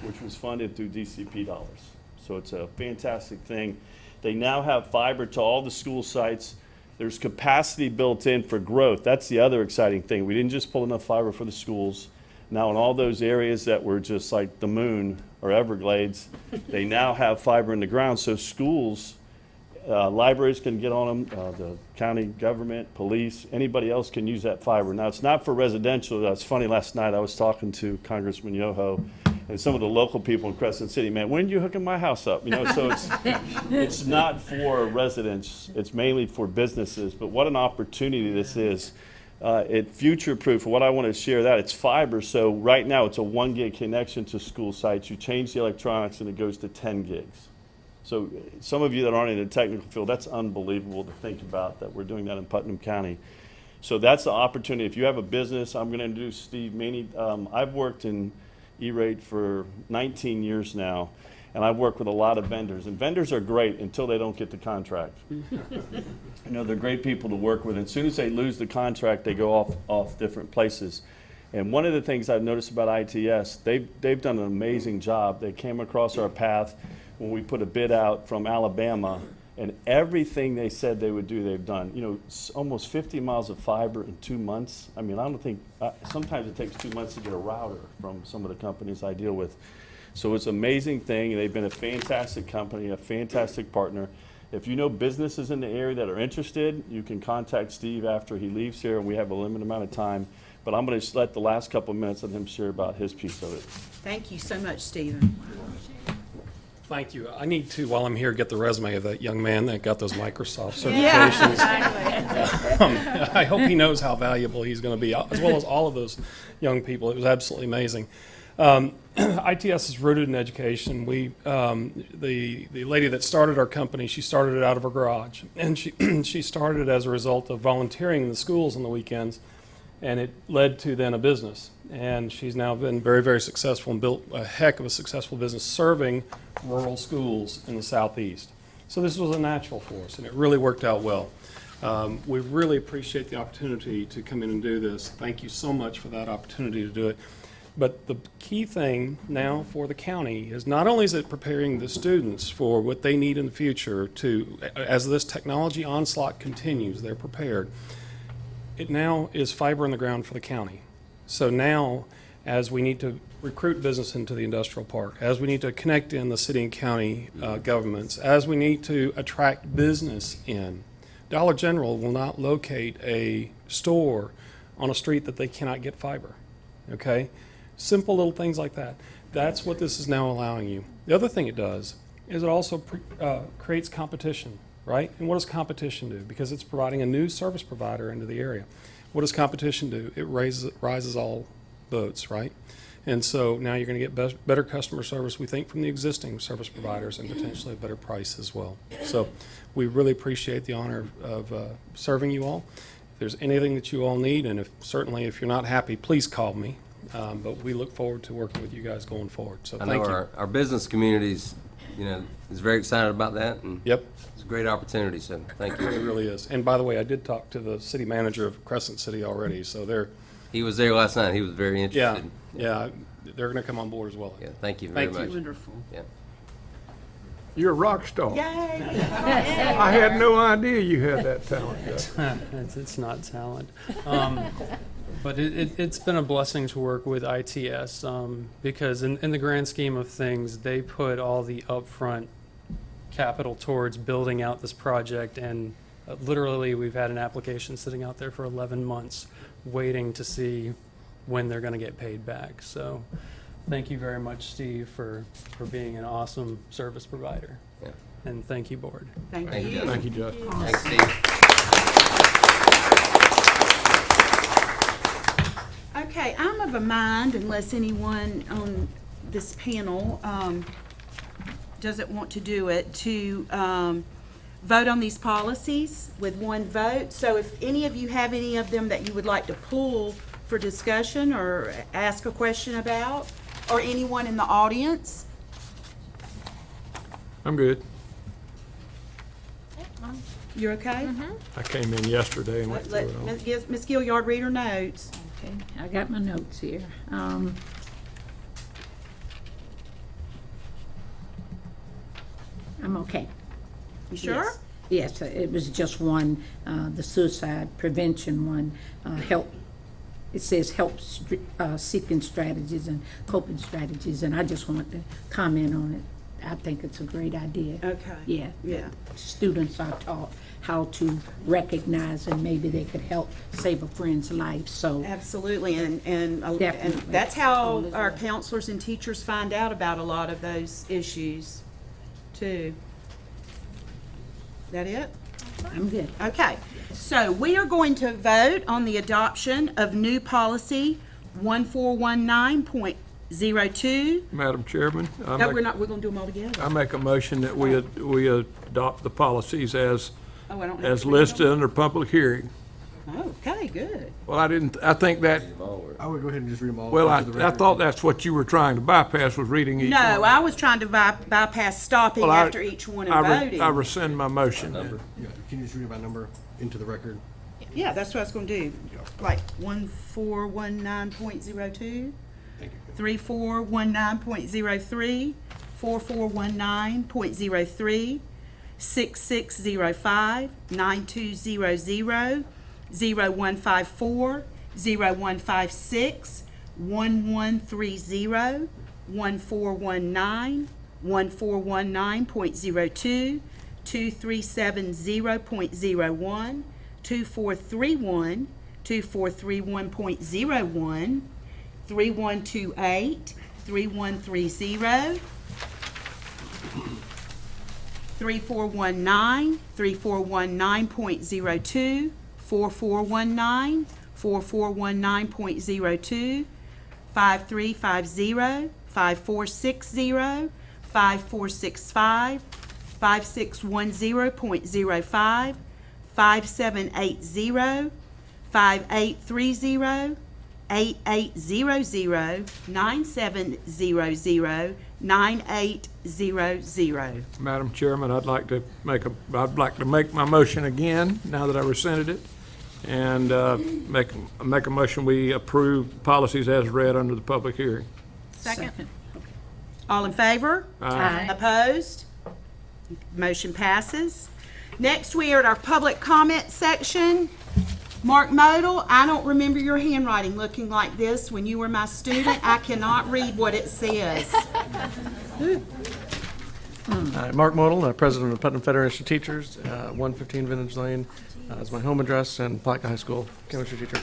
[SPEAKER 17] which was funded through DCP dollars. So it's a fantastic thing. They now have fiber to all the school sites. There's capacity built in for growth. That's the other exciting thing. We didn't just pull enough fiber for the schools. Now in all those areas that were just like the moon or Everglades, they now have fiber in the ground. So schools, libraries can get on them, the county government, police, anybody else can use that fiber. Now, it's not for residential. It's funny, last night I was talking to Congressman Yoho and some of the local people in Crescent City. Man, when are you hooking my house up? You know, so it's not for residents. It's mainly for businesses. But what an opportunity this is. It future-proof. What I want to share that, it's fiber. So right now it's a 1 gig connection to school sites. You change the electronics and it goes to 10 gigs. So some of you that aren't in the technical field, that's unbelievable to think about that we're doing that in Putnam County. So that's the opportunity. If you have a business, I'm going to introduce Steve Meany. I've worked in E-Rate for 19 years now, and I've worked with a lot of vendors. And vendors are great until they don't get the contract. You know, they're great people to work with. As soon as they lose the contract, they go off different places. And one of the things I've noticed about ITS, they've done an amazing job. They came across our path when we put a bid out from Alabama, and everything they said they would do, they've done. You know, almost 50 miles of fiber in 2 months. I mean, I don't think, sometimes it takes 2 months to get a router from some of the companies I deal with. So it's an amazing thing. They've been a fantastic company, a fantastic partner. If you know businesses in the area that are interested, you can contact Steve after he leaves here, and we have a limited amount of time. But I'm going to let the last couple of minutes let him share about his piece of it.
[SPEAKER 1] Thank you so much, Stephen.
[SPEAKER 16] Thank you. I need to, while I'm here, get the resume of that young man that got those Microsoft certifications.
[SPEAKER 1] Yeah.
[SPEAKER 16] I hope he knows how valuable he's going to be, as well as all of those young people. It was absolutely amazing. ITS is rooted in education. The lady that started our company, she started it out of her garage, and she started as a result of volunteering in the schools on the weekends, and it led to then a business. And she's now been very, very successful and built a heck of a successful business serving rural schools in the Southeast. So this was a natural for us, and it really worked out well. We really appreciate the opportunity to come in and do this. Thank you so much for that opportunity to do it. But the key thing now for the county is not only is it preparing the students for what they need in the future to, as this technology onslaught continues, they're prepared. It now is fiber in the ground for the county. So now, as we need to recruit business into the industrial park, as we need to connect in the city and county governments, as we need to attract business in, Dollar General will not locate a store on a street that they cannot get fiber, okay? Simple little things like that. That's what this is now allowing you. The other thing it does is it also creates competition, right? And what does competition do? Because it's providing a new service provider into the area. What does competition do? It rises all boats, right? And so now you're going to get better customer service, we think, from the existing service providers and potentially a better price as well. So we really appreciate the honor of serving you all. If there's anything that you all need, and certainly if you're not happy, please call me. But we look forward to working with you guys going forward. So thank you.
[SPEAKER 7] Our business communities, is very excited about that. And
[SPEAKER 16] yep.
[SPEAKER 7] It's a great opportunity, so thank you.
[SPEAKER 16] It really is. And by the way, I did talk to the city manager of Crescent City already, so
[SPEAKER 7] he was there last night. He was very interested.
[SPEAKER 16] Yeah, they're going to come on board as well.
[SPEAKER 7] Yeah, thank you very much.
[SPEAKER 1] Thank you. Wonderful.
[SPEAKER 7] Yeah.
[SPEAKER 10] You're a rock star.
[SPEAKER 1] Yay!
[SPEAKER 10] I had no idea you had that talent.
[SPEAKER 16] It's not talent. But it's been a blessing to work with ITS because in the grand scheme of things, they put all the upfront capital towards building out this project, and literally we've had an application sitting out there for 11 months waiting to see when they're going to get paid back. So thank you very much, Steve, for being an awesome service provider.
[SPEAKER 7] Yeah.
[SPEAKER 16] And thank you, board.
[SPEAKER 1] Thank you.
[SPEAKER 10] Thank you, Justin.
[SPEAKER 7] Thanks, Steve.
[SPEAKER 1] Okay, I'm of a mind, unless anyone on this panel doesn't want to do it, to vote on these policies with one vote. So if any of you have any of them that you would like to pull for discussion or ask a question about, or anyone in the audience.
[SPEAKER 10] I'm good.
[SPEAKER 1] You're okay?
[SPEAKER 10] I came in yesterday and went through it all.
[SPEAKER 1] Let Ms. Gilliard read her notes.
[SPEAKER 3] Okay, I got my notes here. I'm okay.
[SPEAKER 1] You sure?
[SPEAKER 3] Yes, it was just one, the suicide prevention one, help. It says help seeking strategies and coping strategies, and I just want to comment on it. I think it's a great idea.
[SPEAKER 1] Okay.
[SPEAKER 3] Yeah.
[SPEAKER 1] Yeah.
[SPEAKER 3] Students are taught how to recognize, and maybe they could help save a friend's life, so.
[SPEAKER 1] Absolutely, and
[SPEAKER 3] Definitely.
[SPEAKER 1] that's how our counselors and teachers find out about a lot of those issues, too. That it?
[SPEAKER 3] I'm good.
[SPEAKER 1] Okay, so we are going to vote on the adoption of new policy 1419.02.
[SPEAKER 10] Madam Chairman,
[SPEAKER 1] No, we're gonna do them all together.
[SPEAKER 10] I make a motion that we adopt the policies as
[SPEAKER 1] Oh, I don't have
[SPEAKER 10] as
[SPEAKER 1] to read
[SPEAKER 10] listed
[SPEAKER 1] them?
[SPEAKER 10] under public hearing.
[SPEAKER 1] Okay, good.
[SPEAKER 10] Well, I think that,
[SPEAKER 8] I would go ahead and just read them all.
[SPEAKER 10] well,
[SPEAKER 8] into the
[SPEAKER 10] I
[SPEAKER 8] record.
[SPEAKER 10] thought that's what you were trying to bypass, was reading each one.
[SPEAKER 1] No, I was trying to bypass stopping
[SPEAKER 10] Well,
[SPEAKER 1] after each one and voting.
[SPEAKER 10] I rescind my motion.
[SPEAKER 8] Yeah, can you just read it by number into the record?
[SPEAKER 1] Yeah, that's what I was gonna do. Like 1419.02,
[SPEAKER 8] Thank you.
[SPEAKER 1] 3419.03, 4419.03, 6605, 9200, 0154, 0156, 1130, 1419, 1419.02, 2370.01, 2431, 2431.01, 3128, 3130, 3419, 3419.02, 4419, 4419.02, 5350, 5460, 5465, 5610.05, 5780, 5830, 8800, 9700, 9800.
[SPEAKER 10] Madam Chairman, I'd like to make my motion again, now that I rescinded it, and make a motion we approve policies as read under the public hearing.
[SPEAKER 1] Second. All in favor?
[SPEAKER 3] Aye.
[SPEAKER 1] Opposed? Motion passes. Next, we are at our public comment section. Mark Modell, I don't remember your handwriting looking like this when you were my student. I cannot read what it says.
[SPEAKER 18] Hi, Mark Modell, President of the Putnam Federation of Teachers, 115 Vintage Lane is my home address, and Palatka High School chemistry teacher.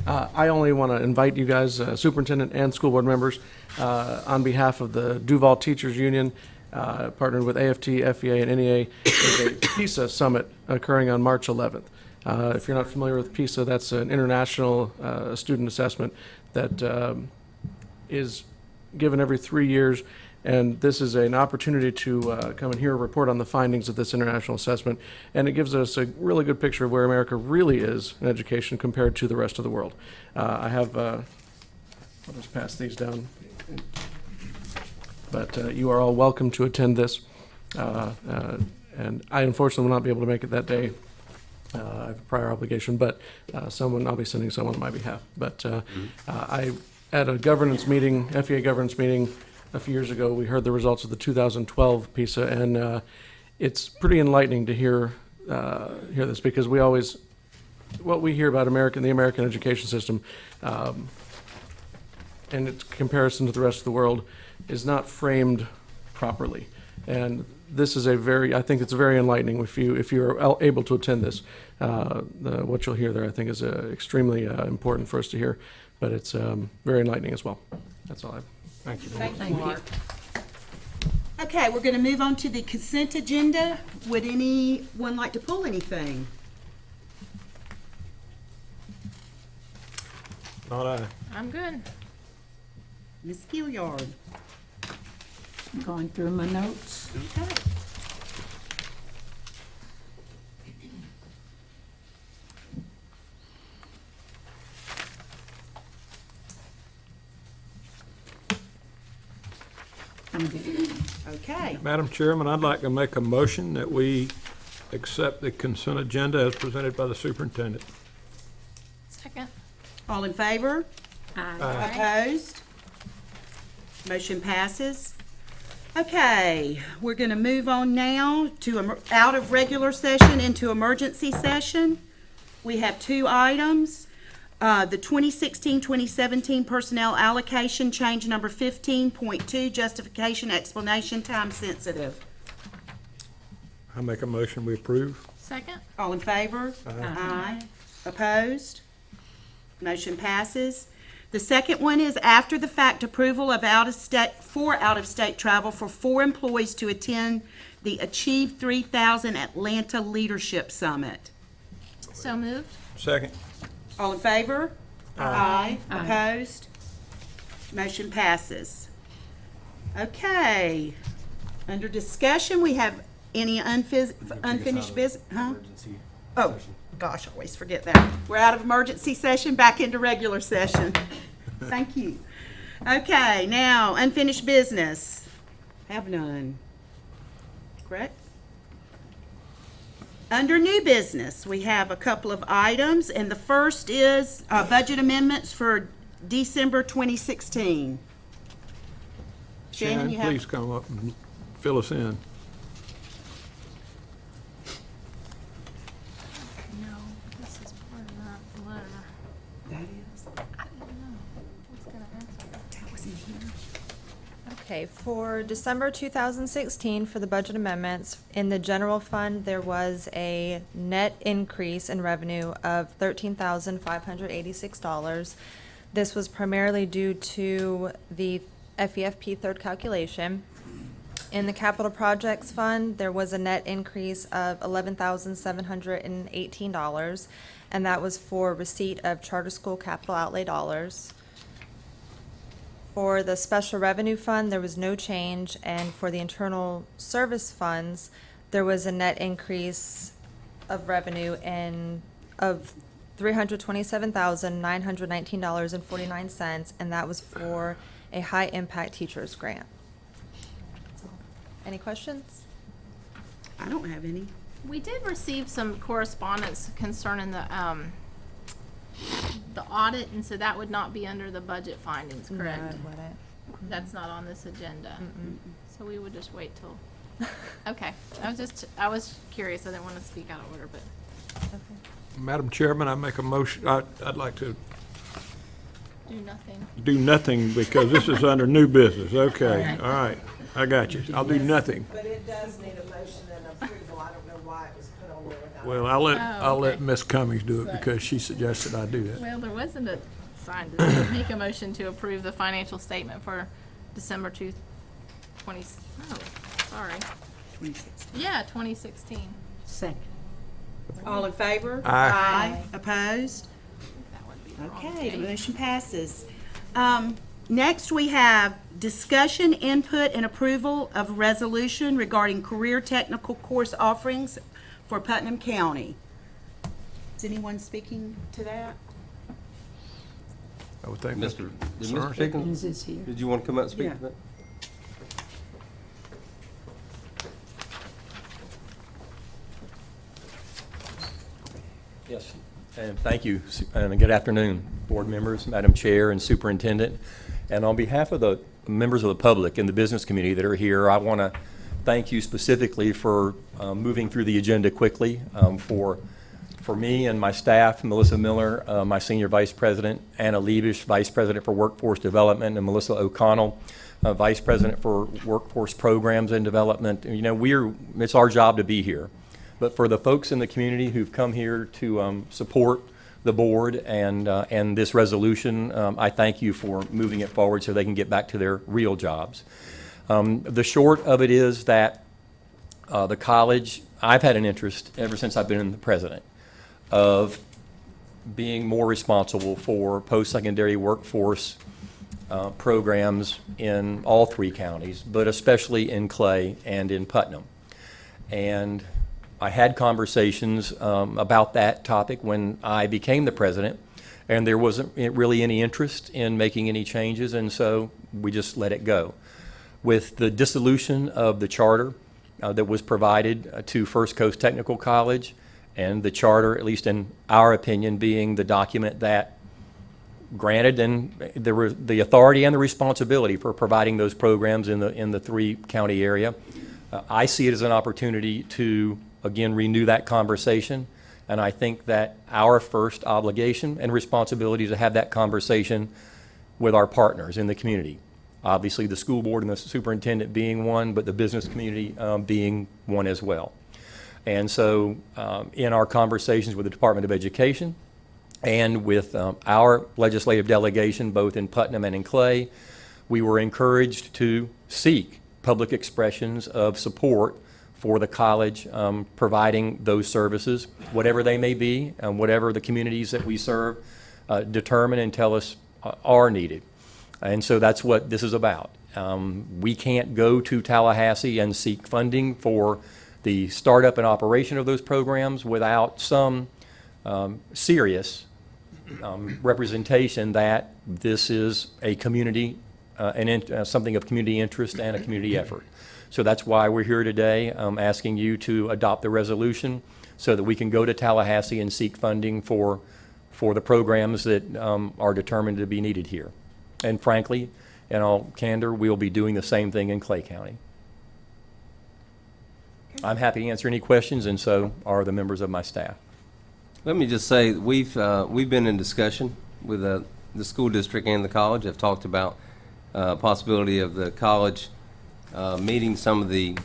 [SPEAKER 18] I only want to invite you guys, superintendent and school board members, on behalf of the Duval Teachers Union, partnered with AFT, FEA, and NEA, is a PISA summit occurring on March 11th. If you're not familiar with PISA, that's an international student assessment that is given every 3 years, and this is an opportunity to come and hear a report on the findings of this international assessment, and it gives us a really good picture of where America really is in education compared to the rest of the world. I'll just pass these down, but you are all welcome to attend this, and I unfortunately will not be able to make it that day. I have a prior obligation, but I'll be sending someone on my behalf. But I, at a governance meeting, FEA governance meeting a few years ago, we heard the results of the 2012 PISA, and it's pretty enlightening to hear this, because what we hear about the American education system, and its comparison to the rest of the world, is not framed properly. And this is I think it's very enlightening if you're able to attend this. What you'll hear there, I think, is extremely important for us to hear, but it's very enlightening as well. That's all I have. Thank you.
[SPEAKER 1] Thank you, Mark. Okay, we're going to move on to the consent agenda. Would anyone like to pull anything?
[SPEAKER 10] Not aye.
[SPEAKER 5] I'm good.
[SPEAKER 1] Ms. Gilliard.
[SPEAKER 3] Going through my notes.
[SPEAKER 1] Okay.
[SPEAKER 3] I'm good.
[SPEAKER 1] Okay.
[SPEAKER 10] Madam Chairman, I'd like to make a motion that we accept the consent agenda as presented by the superintendent.
[SPEAKER 5] Second.
[SPEAKER 1] All in favor?
[SPEAKER 5] Aye.
[SPEAKER 1] Opposed? Motion passes. Okay, we're going to move on now to out of regular session into emergency session. We have two items. The 2016-2017 personnel allocation, change number 15.2, justification, explanation, time sensitive.
[SPEAKER 10] I make a motion we approve.
[SPEAKER 5] Second.
[SPEAKER 1] All in favor? Aye. Opposed? Motion passes. The second one is after the fact approval of out-of-state travel for 4 employees to attend the Achieve 3000 Atlanta Leadership Summit.
[SPEAKER 5] So moved.
[SPEAKER 10] Second.
[SPEAKER 1] All in favor? Aye. Opposed? Motion passes. Okay. Under discussion, we have any unfinished business? Huh? Oh, gosh, I always forget that. We're out of emergency session, back into regular session. Thank you. Okay, now, unfinished business. Have none. Correct? Under new business, we have a couple of items, and the first is budget amendments for December 2016. Shannon, you have?
[SPEAKER 10] Please come up and fill us in.
[SPEAKER 5] No, this is part of that letter.
[SPEAKER 1] That is?
[SPEAKER 5] I don't know. Who's gonna answer?
[SPEAKER 1] That was in here.
[SPEAKER 19] Okay, for December 2016, for the budget amendments, in the general fund, there was a net increase in revenue of $13,586. This was primarily due to the FEFP third calculation. In the capital projects fund, there was a net increase of $11,718, and that was for receipt of charter school capital outlay dollars. For the special revenue fund, there was no change, and for the internal service funds, there was a net increase of revenue of $327,919.49, and that was for a high-impact teachers grant. Any questions?
[SPEAKER 1] I don't have any.
[SPEAKER 5] We did receive some correspondence concerning the audit, and so that would not be under the budget findings, correct?
[SPEAKER 19] No, it wouldn't.
[SPEAKER 5] That's not on this agenda. So we would just wait till, okay. I was curious. I didn't want to speak out of order, but.
[SPEAKER 10] Madam Chairman, I make a motion, I'd like to
[SPEAKER 5] Do nothing.
[SPEAKER 10] do nothing because this is under new business. Okay, all right, I got you. I'll do nothing.
[SPEAKER 13] But it does need a motion and approval. I don't know why it was put on there without.
[SPEAKER 10] Well, I'll let Ms. Cummings do it because she suggested I do that.
[SPEAKER 5] Well, there wasn't a sign to make a motion to approve the financial statement for December 2020, sorry.
[SPEAKER 1] 2016.
[SPEAKER 5] Yeah, 2016.
[SPEAKER 3] Second.
[SPEAKER 1] All in favor?
[SPEAKER 10] Aye.
[SPEAKER 1] Opposed?
[SPEAKER 5] That would be the wrong
[SPEAKER 1] Okay, the
[SPEAKER 5] date.
[SPEAKER 1] motion passes. Next, we have discussion, input, and approval of resolution regarding career technical course offerings for Putnam County. Is anyone speaking to that?
[SPEAKER 10] I would think
[SPEAKER 7] Mr.
[SPEAKER 10] Sorry.
[SPEAKER 7] Pickens,
[SPEAKER 3] Is here?
[SPEAKER 7] did you want to come up and speak
[SPEAKER 1] Yeah.
[SPEAKER 7] to that?
[SPEAKER 20] Yes, and thank you, and good afternoon, board members, Madam Chair, and Superintendent. And on behalf of the members of the public and the business community that are here, I want to thank you specifically for moving through the agenda quickly. For me and my staff, Melissa Miller, my Senior Vice President, Anna Liebisch, Vice President for Workforce Development, and Melissa O'Connell, Vice President for Workforce Programs and Development. You know, it's our job to be here. But for the folks in the community who've come here to support the board and this resolution, I thank you for moving it forward so they can get back to their real jobs. The short of it is that the college, I've had an interest ever since I've been the president of being more responsible for post-secondary workforce programs in all 3 counties, but especially in Clay and in Putnam. And I had conversations about that topic when I became the president, and there wasn't really any interest in making any changes, and so we just let it go. With the dissolution of the charter that was provided to First Coast Technical College, and the charter, at least in our opinion, being the document that granted and the authority and the responsibility for providing those programs in the 3-county area, I see it as an opportunity to, again, renew that conversation. And I think that our first obligation and responsibility is to have that conversation with our partners in the community. Obviously, the school board and the superintendent being one, but the business community being one as well. And so in our conversations with the Department of Education and with our legislative delegation, both in Putnam and in Clay, we were encouraged to seek public expressions of support for the college providing those services, whatever they may be, and whatever the communities that we serve determine and tell us are needed. And so that's what this is about. We can't go to Tallahassee and seek funding for the startup and operation of those programs without some serious representation that this is a community, something of community interest and a community effort. So that's why we're here today, asking you to adopt the resolution so that we can go to Tallahassee and seek funding for the programs that are determined to be needed here. And frankly, in all candor, we'll be doing the same thing in Clay County. I'm happy to answer any questions, and so are the members of my staff.
[SPEAKER 7] Let me just say, we've been in discussion with the school district and the college. I've talked about possibility of the college meeting some of the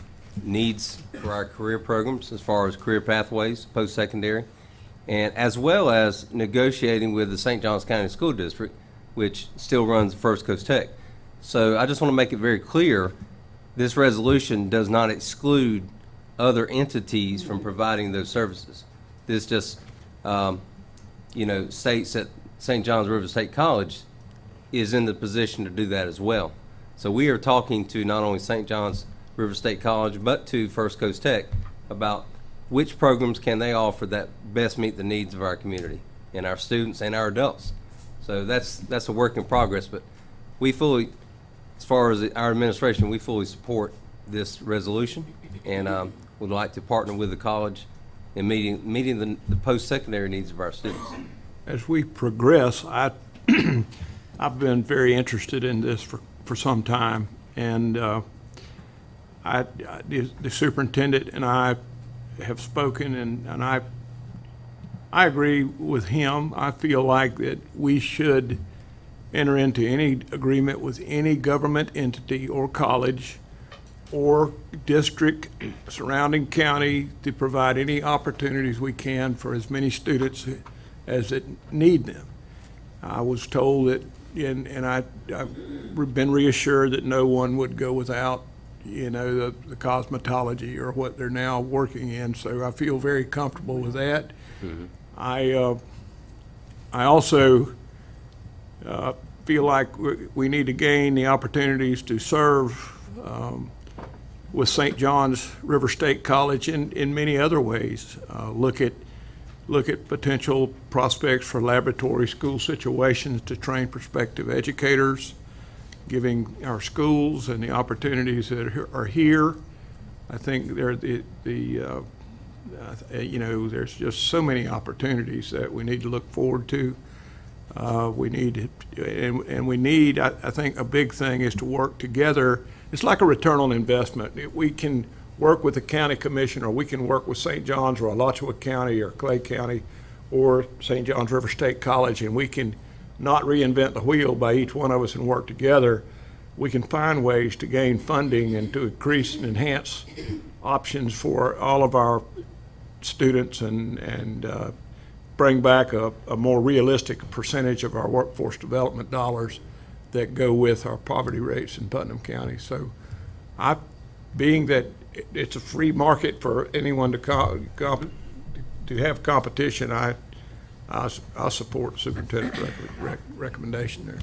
[SPEAKER 7] needs for our career programs as far as career pathways, post-secondary, and as well as negotiating with the St. Johns County School District, which still runs First Coast Tech. So I just want to make it very clear, this resolution does not exclude other entities from providing those services. This just, states that St. John's River State College is in the position to do that as well. So we are talking to not only St. John's River State College, but to First Coast Tech about which programs can they offer that best meet the needs of our community and our students and our adults. So that's a work in progress, but we fully, as far as our administration, we fully support this resolution, and would like to partner with the college in meeting the post-secondary needs of our students.
[SPEAKER 10] As we progress, I've been very interested in this for some time, and the superintendent and I have spoken, and I agree with him. I feel like that we should enter into any agreement with any government entity or college or district surrounding county to provide any opportunities we can for as many students as that need them. I was told that, and I've been reassured that no one would go without, the cosmetology or what they're now working in. So I feel very comfortable with that. Mm-hmm. I also feel like we need to gain the opportunities to serve with St. John's River State College in many other ways. Look at potential prospects for laboratory school situations to train prospective educators, giving our schools and the opportunities that are here. I think there's just so many opportunities that we need to look forward to. I think a big thing is to work together. It's like a return on investment. We can work with the county commission, or we can work with St. John's or Alachua County or Clay County or St. John's River State College, and we can not reinvent the wheel by each one of us and work together. We can find ways to gain funding and to increase and enhance options for all of our students and bring back a more realistic percentage of our workforce development dollars that go with our poverty rates in Putnam County. So being that it's a free market for anyone to have competition, I I'll support superintendent's recommendation there.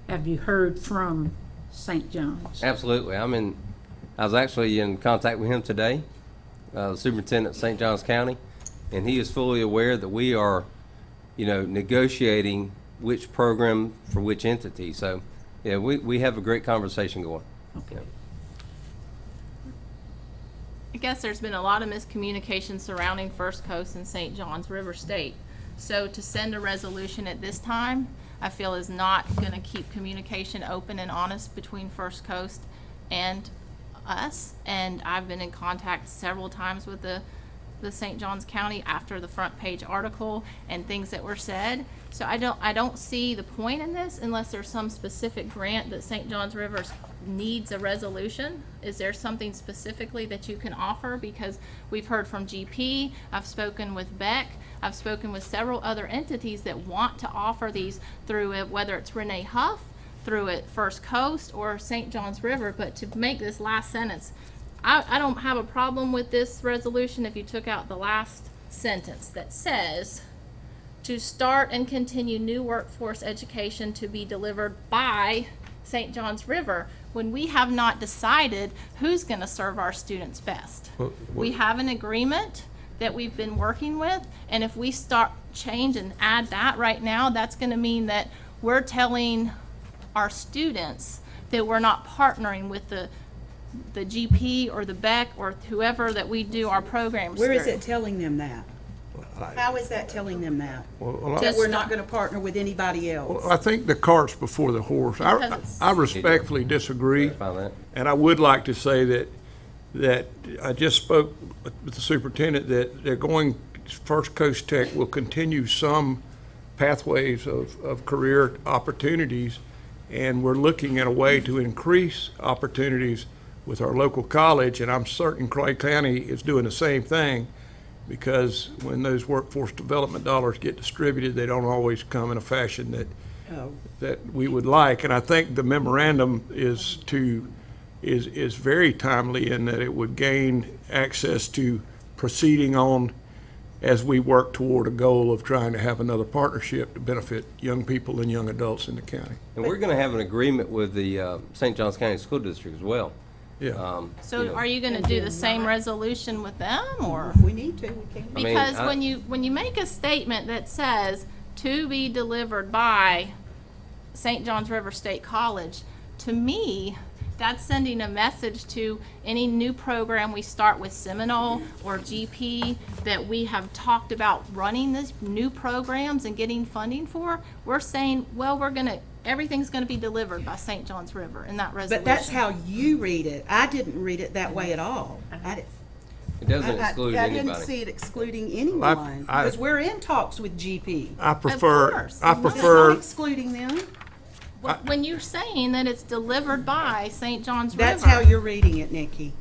[SPEAKER 3] Have you heard from St. John's?
[SPEAKER 7] Absolutely. I was actually in contact with him today, the superintendent of St. Johns County, and he is fully aware that we are, negotiating which program for which entity. So, yeah, we have a great conversation going.
[SPEAKER 3] Okay.
[SPEAKER 21] I guess there's been a lot of miscommunication surrounding First Coast and St. John's River State. So to send a resolution at this time, I feel is not going to keep communication open and honest between First Coast and us. And I've been in contact several times with the St. Johns County after the front page article and things that were said. So I don't see the point in this unless there's some specific grant that St. Johns River needs a resolution. Is there something specifically that you can offer? Because we've heard from GP, I've spoken with Beck, I've spoken with several other entities that want to offer these through it, whether it's Renee Huff, through it First Coast, or St. Johns River. But to make this last sentence, I don't have a problem with this resolution if you took out the last sentence that says, to start and continue new workforce education to be delivered by St. Johns River, when we have not decided who's going to serve our students best. We have an agreement that we've been working with, and if we start change and add that right now, that's going to mean that we're telling our students that we're not partnering with the GP or the Beck or whoever that we do our programs
[SPEAKER 1] Where is
[SPEAKER 21] through.
[SPEAKER 1] it telling them that? How is that telling them that?
[SPEAKER 10] Well,
[SPEAKER 1] That we're not going to partner with anybody else?
[SPEAKER 10] I think the cart's before the horse. I respectfully disagree, and I would like to say that I just spoke with the superintendent that they're going, First Coast Tech will continue some pathways of career opportunities, and we're looking at a way to increase opportunities with our local college, and I'm certain Clay County is doing the same thing, because when those workforce development dollars get distributed, they don't always come in a fashion that we would like. And I think the memorandum is very timely in that it would gain access to proceeding on as we work toward a goal of trying to have another partnership to benefit young people and young adults in the county.
[SPEAKER 7] And we're going to have an agreement with the St. Johns County School District as well.
[SPEAKER 10] Yeah.
[SPEAKER 21] So are you going to do the same resolution with them, or?
[SPEAKER 1] If we need to, we can.
[SPEAKER 21] Because when you make a statement that says to be delivered by St. Johns River State College, to me, that's sending a message to any new program we start with Seminole or GP that we have talked about running these new programs and getting funding for. We're saying, well, everything's going to be delivered by St. Johns River in that resolution.
[SPEAKER 1] But that's how you read it. I didn't read it that way at all.
[SPEAKER 7] It doesn't exclude
[SPEAKER 1] I
[SPEAKER 7] anybody.
[SPEAKER 1] didn't see it excluding anyone, because we're in talks with GP.
[SPEAKER 10] I prefer.
[SPEAKER 1] It's not excluding them.
[SPEAKER 21] When you're saying that it's delivered by St. Johns River.
[SPEAKER 1] That's how you're reading it, Nikki.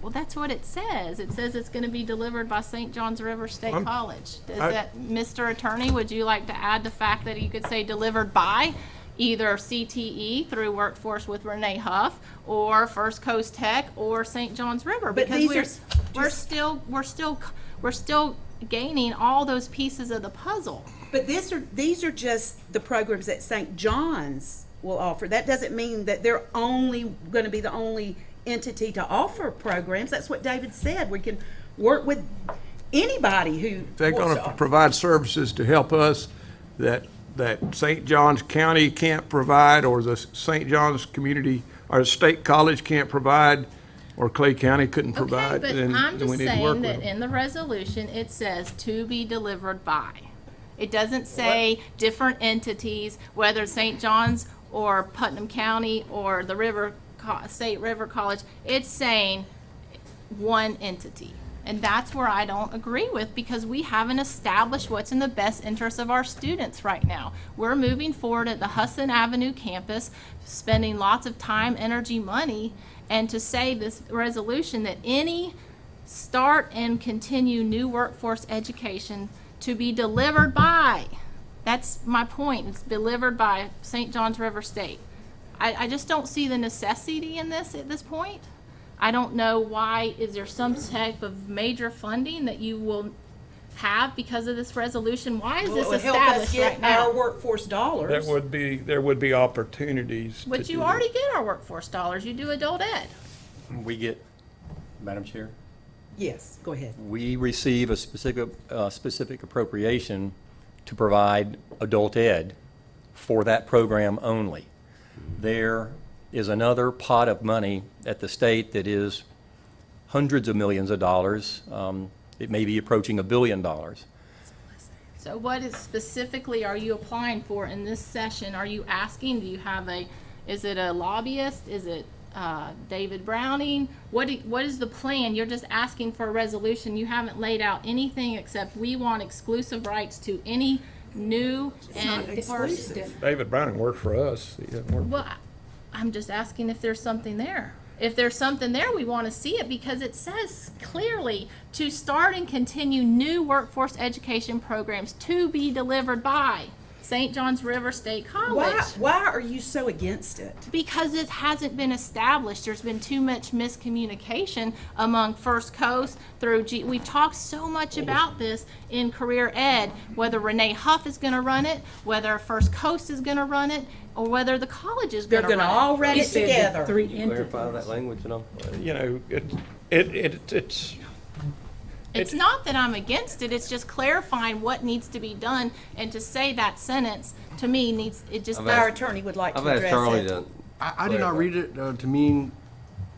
[SPEAKER 21] Well, that's what it says. It says it's going to be delivered by St. Johns River State College. Mr. Attorney, would you like to add the fact that you could say delivered by either CTE through Workforce with Renee Huff, or First Coast Tech, or St. Johns River?
[SPEAKER 1] But
[SPEAKER 21] Because we're still gaining all those pieces of the puzzle.
[SPEAKER 1] But these are just the programs that St. John's will offer. That doesn't mean that they're only going to be the only entity to offer programs. That's what David said. We can work with anybody who
[SPEAKER 10] They're
[SPEAKER 1] wants
[SPEAKER 10] going to provide services to help us that St. Johns County can't provide, or the St. Johns community or the state college can't provide, or Clay County couldn't provide.
[SPEAKER 21] Okay, but
[SPEAKER 10] then
[SPEAKER 21] I'm just
[SPEAKER 10] we need to work
[SPEAKER 21] saying
[SPEAKER 10] with
[SPEAKER 21] that
[SPEAKER 10] them.
[SPEAKER 21] in the resolution, it says to be delivered by. It doesn't say different entities, whether St. John's or Putnam County or the State River College. It's saying one entity. And that's where I don't agree with, because we haven't established what's in the best interest of our students right now. We're moving forward at the Hudson Avenue campus, spending lots of time, energy, money, and to say this resolution that any start and continue new workforce education to be delivered by, that's my point, it's delivered by St. Johns River State. I just don't see the necessity in this at this point. I don't know why. Is there some type of major funding that you will have because of this resolution? Why is
[SPEAKER 1] Well,
[SPEAKER 21] this
[SPEAKER 1] it would help us
[SPEAKER 21] established
[SPEAKER 1] get
[SPEAKER 21] right now?
[SPEAKER 1] our workforce dollars.
[SPEAKER 10] There would be opportunities to
[SPEAKER 21] But
[SPEAKER 10] do
[SPEAKER 21] you
[SPEAKER 10] that.
[SPEAKER 21] already get our workforce dollars. You do adult ed.
[SPEAKER 20] We get, Madam Chair,
[SPEAKER 1] Yes, go ahead.
[SPEAKER 20] we receive a specific appropriation to provide adult ed for that program only. There is another pot of money at the state that is hundreds of millions of dollars. It may be approaching $1 billion.
[SPEAKER 21] So what is specifically are you applying for in this session? Are you asking, is it a lobbyist? Is it David Browning? What is the plan? You're just asking for a resolution. You haven't laid out anything except we want exclusive rights to any new and
[SPEAKER 10] David Browning worked for us. He doesn't work.
[SPEAKER 21] Well, I'm just asking if there's something there. If there's something there, we want to see it because it says clearly to start and continue new workforce education programs to be delivered by St. John's River State College.
[SPEAKER 1] Why are you so against it?
[SPEAKER 21] Because it hasn't been established. There's been too much miscommunication among First Coast through we've talked so much about this in career ed, whether Renee Huff is going to run it, whether First Coast is going to run it, or whether the college is going to run it.
[SPEAKER 1] They're going to all run it together.
[SPEAKER 7] Clarify that language, you know?
[SPEAKER 10] You know, it's
[SPEAKER 21] It's not that I'm against it, it's just clarifying what needs to be done, and to say that sentence, to me,
[SPEAKER 1] Our attorney would like to
[SPEAKER 7] I've asked
[SPEAKER 1] address
[SPEAKER 7] Charlie
[SPEAKER 1] it.
[SPEAKER 7] to.
[SPEAKER 8] I did not read it to mean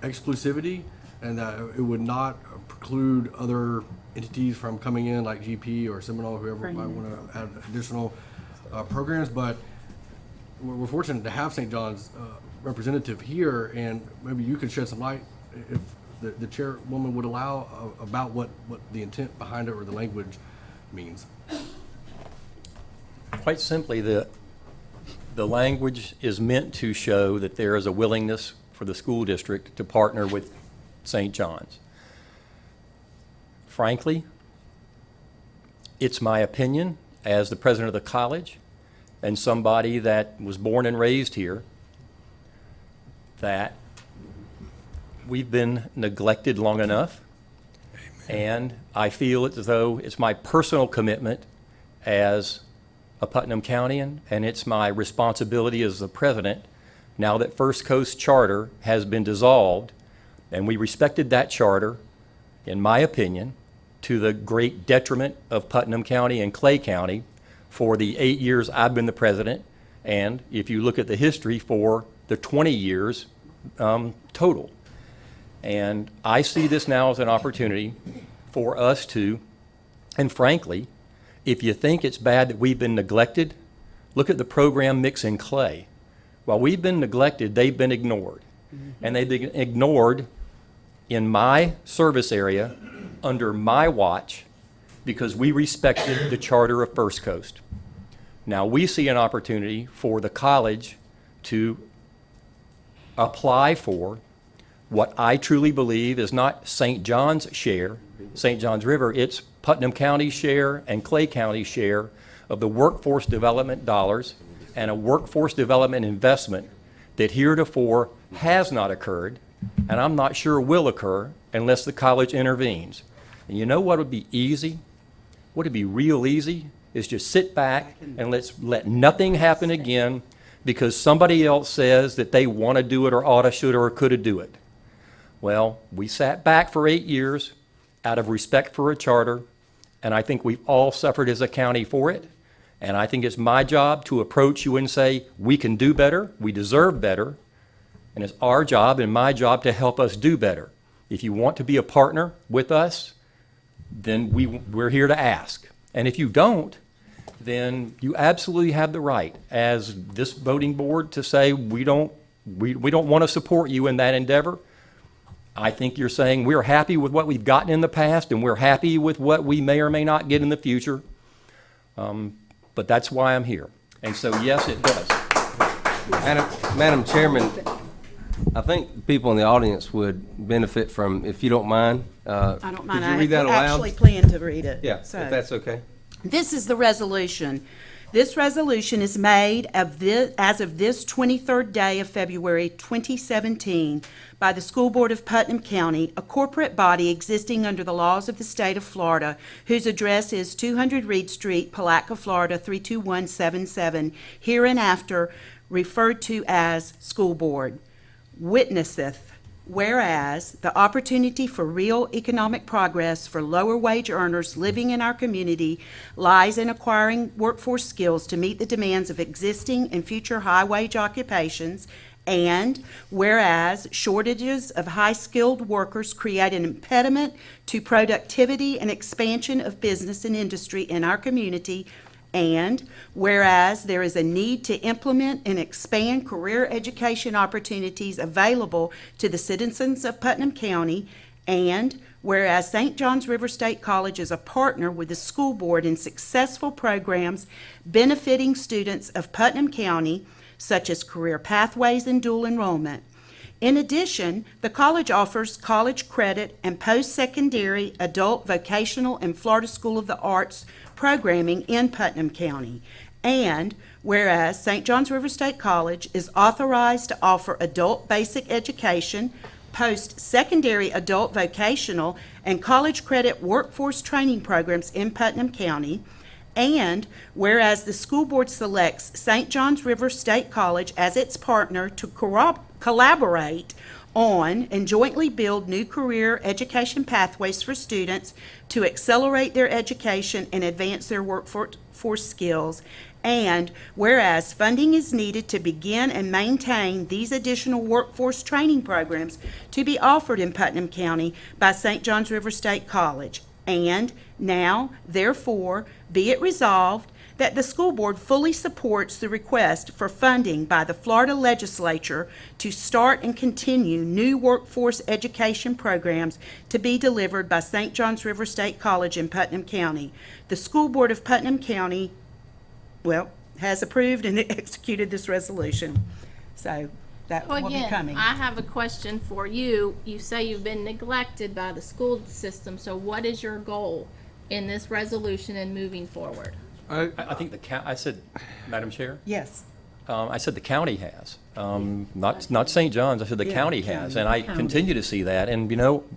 [SPEAKER 8] exclusivity, and that it would not preclude other entities from coming in, like GP or Seminole, whoever might want to add additional programs. But we're fortunate to have St. John's representative here, and maybe you could shed some light if the chairwoman would allow about what the intent behind it or the language means.
[SPEAKER 20] Quite simply, the language is meant to show that there is a willingness for the school district to partner with St. John's. Frankly, it's my opinion as the president of the college and somebody that was born and raised here that we've been neglected long enough. And I feel as though it's my personal commitment as a Putnam Countyan, and it's my responsibility as the president, now that First Coast Charter has been dissolved, and we respected that charter, in my opinion, to the great detriment of Putnam County and Clay County for the 8 years I've been the president, and if you look at the history, for the 20 years total. And I see this now as an opportunity for us to, and frankly, if you think it's bad that we've been neglected, look at the program mix in Clay. While we've been neglected, they've been ignored. And they've been ignored in my service area under my watch because we respected the charter of First Coast. Now we see an opportunity for the college to apply for what I truly believe is not St. John's share, St. John's River, it's Putnam County's share and Clay County's share of the workforce development dollars and a workforce development investment that heretofore has not occurred, and I'm not sure will occur unless the college intervenes. And you know what would be easy? What would be real easy is just sit back and let nothing happen again because somebody else says that they want to do it or ought to, should, or could have do it. Well, we sat back for 8 years out of respect for a charter, and I think we've all suffered as a county for it. And I think it's my job to approach you and say, we can do better, we deserve better, and it's our job and my job to help us do better. If you want to be a partner with us, then we're here to ask. And if you don't, then you absolutely have the right as this voting board to say, we don't want to support you in that endeavor. I think you're saying we're happy with what we've gotten in the past and we're happy with what we may or may not get in the future. But that's why I'm here. And so, yes, it does.
[SPEAKER 7] Madam Chairman, I think people in the audience would benefit from, if you don't mind.
[SPEAKER 1] I don't mind.
[SPEAKER 7] Could you read that
[SPEAKER 1] I
[SPEAKER 7] aloud?
[SPEAKER 1] actually plan to read it.
[SPEAKER 7] Yeah,
[SPEAKER 1] So,
[SPEAKER 7] if that's okay.
[SPEAKER 1] this is the resolution This resolution is made as of this 23rd day of February 2017 by the School Board of Putnam County, a corporate body existing under the laws of the state of Florida, whose address is 200 Reed Street, Palatka, Florida 32177, hereinafter referred to as School Board. Witnesseth, whereas the opportunity for real economic progress for lower wage earners living in our community lies in acquiring workforce skills to meet the demands of existing and future high wage occupations, and whereas shortages of high-skilled workers create an impediment to productivity and expansion of business and industry in our community, and whereas there is a need to implement and expand career education opportunities available to the citizens of Putnam County, and whereas St. John's River State College is a partner with the school board in successful programs benefiting students of Putnam County, such as career pathways and dual enrollment. In addition, the college offers college credit and post-secondary adult vocational and Florida School of the Arts programming in Putnam County. And whereas St. John's River State College is authorized to offer adult basic education, post-secondary adult vocational, and college credit workforce training programs in Putnam County. And whereas the school board selects St. John's River State College as its partner to collaborate on and jointly build new career education pathways for students to accelerate their education and advance their workforce skills. And whereas funding is needed to begin and maintain these additional workforce training programs to be offered in Putnam County by St. John's River State College. And now, therefore, be it resolved that the school board fully supports the request for funding by the Florida legislature to start and continue new workforce education programs to be delivered by St. John's River State College in Putnam County. The school board of Putnam County, has approved and executed this resolution. So that
[SPEAKER 21] Well,
[SPEAKER 1] will be
[SPEAKER 21] again,
[SPEAKER 1] coming.
[SPEAKER 21] I have a question for you. You say you've been neglected by the school system, so what is your goal in this resolution and moving forward?
[SPEAKER 20] I think I said, Madam Chair?
[SPEAKER 1] Yes.
[SPEAKER 20] I said the county has, not St. John's, I said the county has, and I continue to see that. And,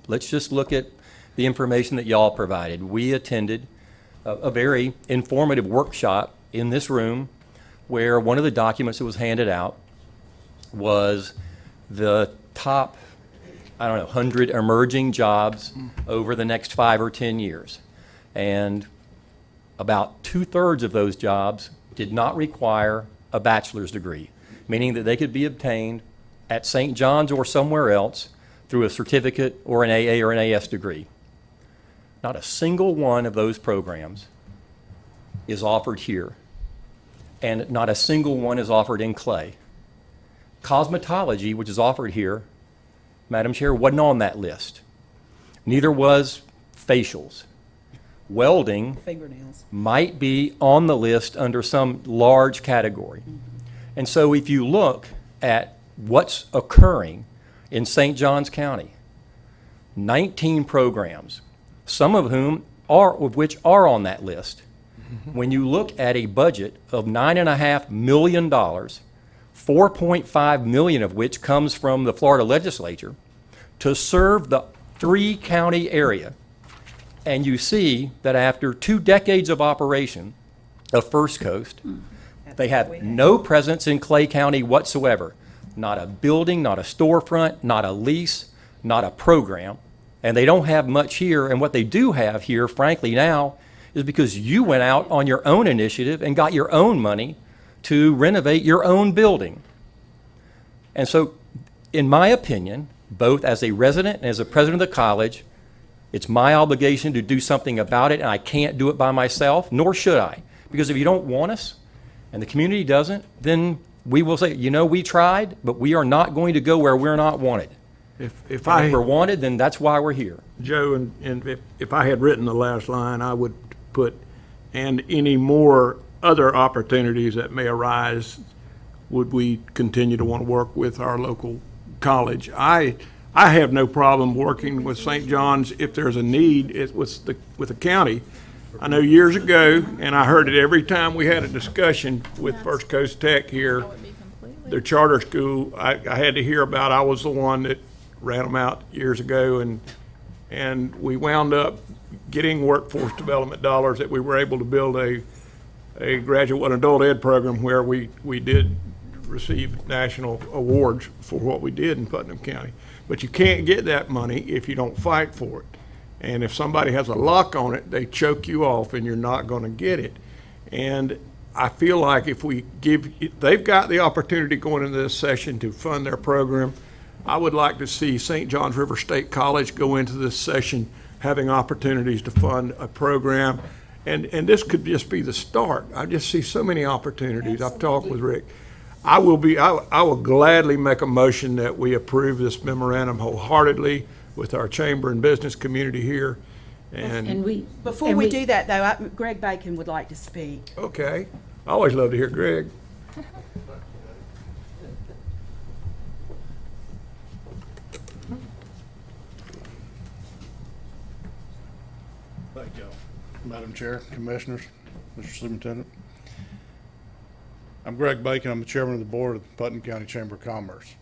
[SPEAKER 20] let's just look at the information that y'all provided. We attended a very informative workshop in this room where one of the documents that was handed out was the top, 100 emerging jobs over the next 5 or 10 years. And about 2/3 of those jobs did not require a bachelor's degree, meaning that they could be obtained at St. John's or somewhere else through a certificate or an AA or an AS degree. Not a single one of those programs is offered here, and not a single one is offered in Clay. Cosmetology, which is offered here, Madam Chair, wasn't on that list. Neither was facials. Welding
[SPEAKER 1] Fingernails.
[SPEAKER 20] might be on the list under some large category. And so if you look at what's occurring in St. Johns County, 19 programs, some of which are on that list. When you look at a budget of $9.5 million, $4.5 million of which comes from the Florida legislature, to serve the 3-county area, and you see that after 2 decades of operation of First Coast, they have no presence in Clay County whatsoever. Not a building, not a storefront, not a lease, not a program. And they don't have much here. And what they do have here, frankly, now, is because you went out on your own initiative and got your own money to renovate your own building. And so, in my opinion, both as a resident and as a president of the college, it's my obligation to do something about it, and I can't do it by myself, nor should I. Because if you don't want us, and the community doesn't, then we will say, we tried, but we are not going to go where we're not wanted.
[SPEAKER 10] If
[SPEAKER 20] we're wanted, then that's why we're here.
[SPEAKER 10] Joe, and if I had written the last line, I would put, and any more other opportunities that may arise, would we continue to want to work with our local college? I have no problem working with St. John's if there's a need with the county. I know years ago, and I heard it every time we had a discussion with First Coast Tech here, their charter school, I had to hear about, I was the one that ran them out years ago, and we wound up getting workforce development dollars that we were able to build a graduate and adult ed program where we did receive national awards for what we did in Putnam County. But you can't get that money if you don't fight for it. And if somebody has a lock on it, they choke you off and you're not going to get it. And I feel like if we they've got the opportunity going into this session to fund their program. I would like to see St. John's River State College go into this session having opportunities to fund a program. And this could just be the start. I just see so many opportunities. I've talked with Rick. I will gladly make a motion that we approve this memorandum wholeheartedly with our chamber and business community here.
[SPEAKER 1] Before we do that, though, Greg Bacon would like to speak.
[SPEAKER 10] Okay. I always love to hear Greg.
[SPEAKER 4] Thank you, Madam Chair, Commissioners, Mr. Superintendent. I'm Greg Bacon. I'm the chairman of the board of the Putnam County Chamber of Commerce.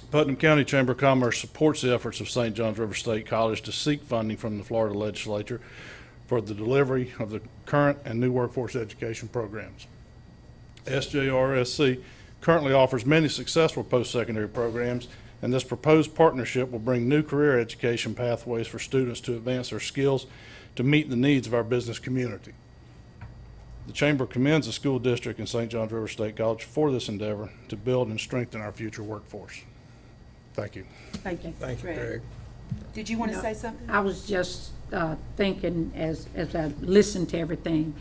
[SPEAKER 4] Putnam County Chamber of Commerce supports the efforts of St. John's River State College to seek funding from the Florida legislature for the delivery of the current and new workforce education programs. SJRSC currently offers many successful post-secondary programs, and this proposed partnership will bring new career education pathways for students to advance their skills to meet the needs of our business community. The Chamber commends the school district and St. John's River State College for this endeavor to build and strengthen our future workforce. Thank you.
[SPEAKER 1] Thank you.
[SPEAKER 10] Thank you, Greg.
[SPEAKER 1] Did you want to say something?
[SPEAKER 3] I was just thinking as I listened to everything,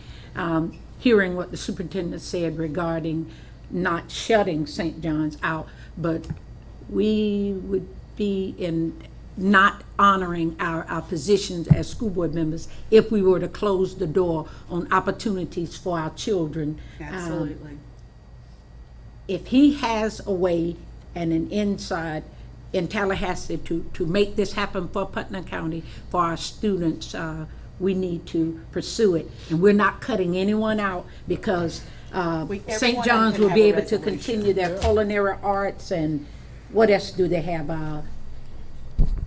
[SPEAKER 3] hearing what the superintendent said regarding not shutting St. John's out, but we would be in not honoring our positions as school board members if we were to close the door on opportunities for our children.
[SPEAKER 1] Absolutely.
[SPEAKER 3] If he has a way and an inside in Tallahassee to make this happen for Putnam County, for our students, we need to pursue it. And we're not cutting anyone out because St. John's will be able to continue their culinary arts, and what else do they have?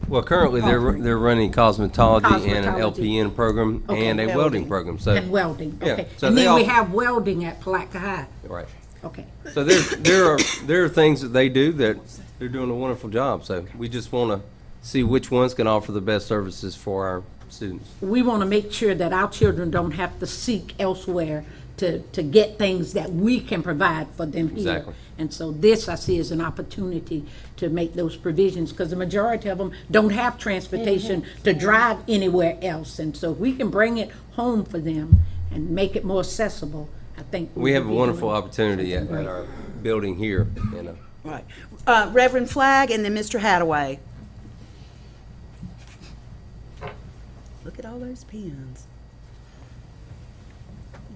[SPEAKER 7] Well, currently they're running cosmetology and an LPN program and a welding program. So
[SPEAKER 3] And welding,
[SPEAKER 7] yeah,
[SPEAKER 3] okay.
[SPEAKER 7] so
[SPEAKER 3] And
[SPEAKER 7] they
[SPEAKER 3] then we
[SPEAKER 7] all-
[SPEAKER 3] have welding at Palatka High.
[SPEAKER 7] Right.
[SPEAKER 3] Okay.
[SPEAKER 7] So there are things that they do that they're doing a wonderful job. So we just want to see which ones can offer the best services for our students.
[SPEAKER 3] We want to make sure that our children don't have to seek elsewhere to get things that we can provide for them here.
[SPEAKER 7] Exactly.
[SPEAKER 3] And so this I see as an opportunity to make those provisions, because the majority of them don't have transportation to drive anywhere else. And so if we can bring it home for them and make it more accessible, I think
[SPEAKER 7] We have a
[SPEAKER 3] would be
[SPEAKER 7] wonderful
[SPEAKER 3] doing
[SPEAKER 7] opportunity at
[SPEAKER 3] great.
[SPEAKER 7] our building here.
[SPEAKER 1] Right. Reverend Flagg and then Mr. Hadaway. Look at all those pens.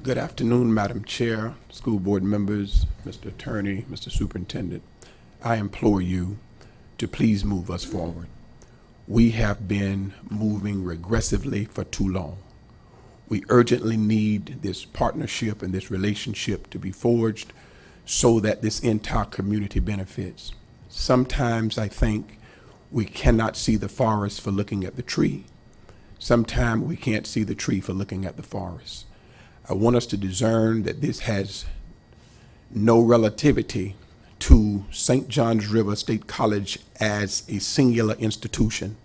[SPEAKER 22] Good afternoon, Madam Chair, school board members, Mr. Attorney, Mr. Superintendent. I implore you to please move us forward. We have been moving regressively for too long. We urgently need this partnership and this relationship to be forged so that this entire community benefits. Sometimes I think we cannot see the forest for looking at the tree. Sometimes we can't see the tree for looking at the forest. I want us to discern that this has no relativity to St. John's River State College as a singular institution.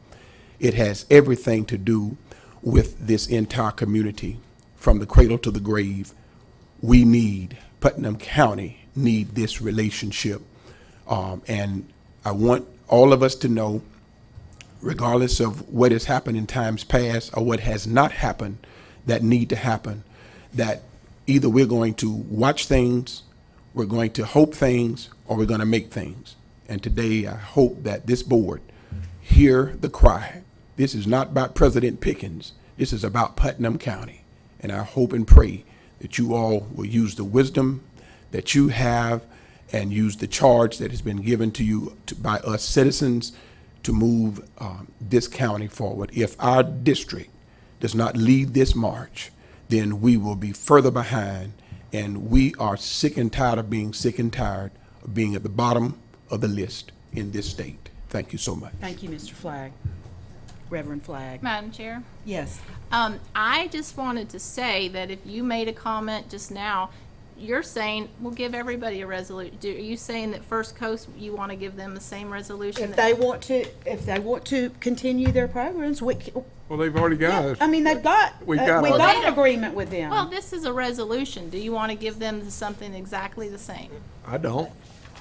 [SPEAKER 22] It has everything to do with this entire community, from the cradle to the grave. We need, Putnam County need this relationship. And I want all of us to know, regardless of what has happened in times past or what has not happened that need to happen, that either we're going to watch things, we're going to hope things, or we're going to make things. And today I hope that this board hear the cry. This is not about President Pickens. This is about Putnam County. And I hope and pray that you all will use the wisdom that you have and use the charge that has been given to you by us citizens to move this county forward. If our district does not lead this march, then we will be further behind. And we are sick and tired of being sick and tired of being at the bottom of the list in this state. Thank you so much.
[SPEAKER 1] Thank you, Mr. Flagg. Reverend Flagg.
[SPEAKER 21] Madam Chair?
[SPEAKER 1] Yes.
[SPEAKER 21] I just wanted to say that if you made a comment just now, you're saying we'll give everybody a resolution. Are you saying that First Coast, you want to give them the same resolution?
[SPEAKER 1] If they want to continue their programs,
[SPEAKER 10] Well, they've already got it.
[SPEAKER 1] I mean, we've got an agreement with them.
[SPEAKER 21] Well, this is a resolution. Do you want to give them something exactly the same?
[SPEAKER 10] I don't.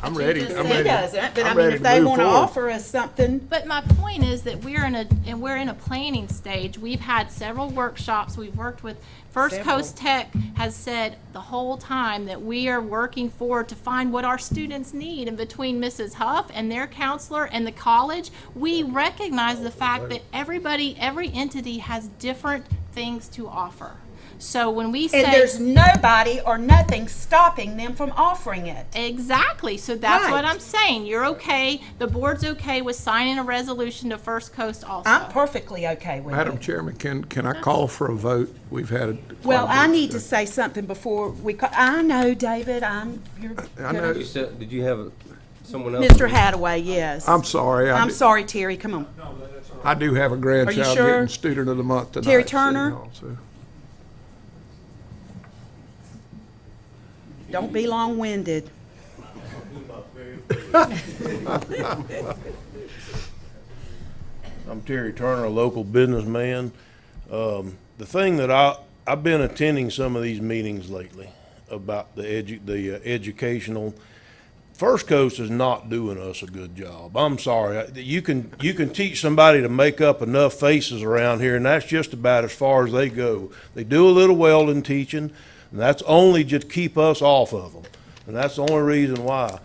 [SPEAKER 10] I'm
[SPEAKER 21] But you
[SPEAKER 10] ready.
[SPEAKER 21] just
[SPEAKER 10] I'm
[SPEAKER 21] said-
[SPEAKER 10] ready.
[SPEAKER 1] He doesn't, but
[SPEAKER 10] I'm
[SPEAKER 1] I mean,
[SPEAKER 10] ready
[SPEAKER 1] if they
[SPEAKER 10] move
[SPEAKER 1] want to
[SPEAKER 10] forward.
[SPEAKER 1] offer us something,
[SPEAKER 21] But my point is that we're in a planning stage. We've had several workshops. We've worked with First
[SPEAKER 1] Several.
[SPEAKER 21] Coast Tech has said the whole time that we are working forward to find what our students need. And between Mrs. Huff and their counselor and the college, we recognize the fact that every entity has different things to offer. So when we say
[SPEAKER 1] and there's nobody or nothing stopping them from offering it.
[SPEAKER 21] exactly, so that's
[SPEAKER 1] Right.
[SPEAKER 21] what I'm saying. You're okay. The board's okay with signing a resolution to First Coast also.
[SPEAKER 1] I'm perfectly okay with
[SPEAKER 10] Madam
[SPEAKER 1] it.
[SPEAKER 10] Chairman, can I call for a vote? We've had a.
[SPEAKER 1] Well, I need to say something before we call. I know, David, you're
[SPEAKER 10] I know.
[SPEAKER 7] Did you have someone else?
[SPEAKER 1] Mr. Hadaway, yes.
[SPEAKER 10] I'm sorry.
[SPEAKER 1] I'm sorry, Terry, come on.
[SPEAKER 10] I do have a grandchild
[SPEAKER 1] sure?
[SPEAKER 10] getting Student of the Month tonight.
[SPEAKER 1] Terry
[SPEAKER 10] at City
[SPEAKER 1] Turner?
[SPEAKER 10] Hall, so.
[SPEAKER 1] Don't be long-winded.
[SPEAKER 2] I'm Terry Turner, a local businessman. The thing that I've been attending some of these meetings lately about the educational. First Coast is not doing us a good job. I'm sorry. You can teach somebody to make up enough faces around here, and that's just about as far as they go. They do a little welding teaching, and that's only just keep us off of them. And that's the only reason why.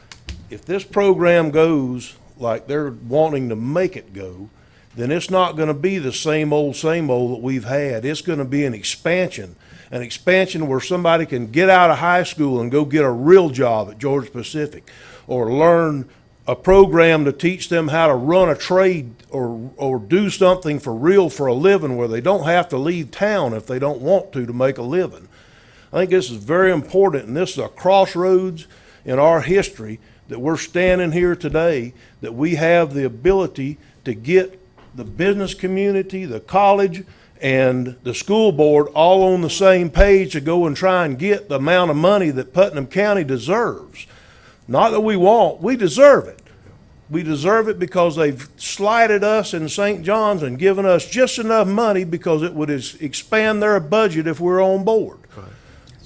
[SPEAKER 2] If this program goes like they're wanting to make it go, then it's not going to be the same old that we've had. It's going to be an expansion where somebody can get out of high school and go get a real job at Georgia Pacific, or learn a program to teach them how to run a trade or do something for real for a living, where they don't have to leave town if they don't want to make a living. I think this is very important, and this is a crossroads in our history that we're standing here today, that we have the ability to get the business community, the college, and the school board all on the same page to go and try and get the amount of money that Putnam County deserves. Not that we want, we deserve it. We deserve it because they've slighted us in St. John's and given us just enough money because it would expand their budget if we're on board.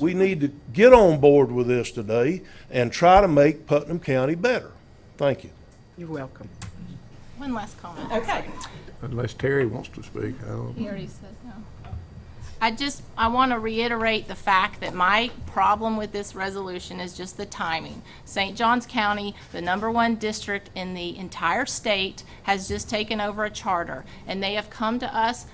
[SPEAKER 2] We need to get on board with this today and try to make Putnam County better. Thank you.
[SPEAKER 1] You're welcome.
[SPEAKER 21] One last comment.
[SPEAKER 1] Okay.
[SPEAKER 10] Unless Terry wants to speak. I don't.
[SPEAKER 21] He already said no. I want to reiterate the fact that my problem with this resolution is just the timing. St. Johns County, the #1 district in the entire state, has just taken over a charter, and they have come to us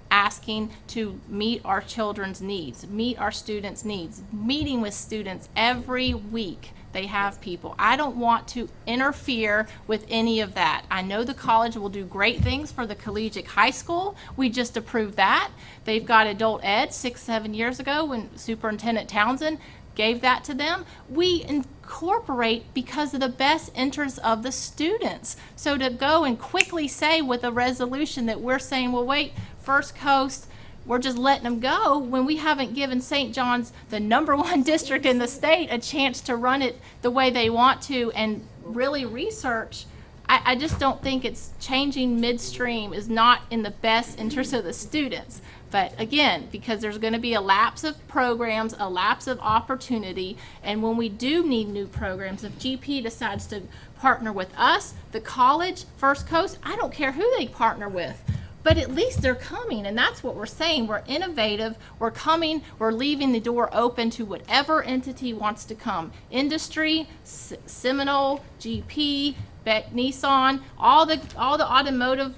[SPEAKER 21] asking to meet our children's needs, meet our students' needs, meeting with students every week. They have people. I don't want to interfere with any of that. I know the college will do great things for the collegiate high school. We just approved that. They've got adult ed 6-7 years ago when Superintendent Townsend gave that to them. We incorporate because of the best interests of the students. So to go and quickly say with a resolution that we're saying, well, wait, First Coast, we're just letting them go when we haven't given St. John's, the #1 district in the state, a chance to run it the way they want to and really research. I just don't think it's changing midstream is not in the best interest of the students. But again, because there's going to be a lapse of programs, a lapse of opportunity, and when we do need new programs, if GP decides to partner with us, the college, First Coast, I don't care who they partner with. But at least they're coming, and that's what we're saying. We're innovative, we're coming, we're leaving the door open to whatever entity wants to come. Industry, Seminole, GP, Beck Nissan, all the automotive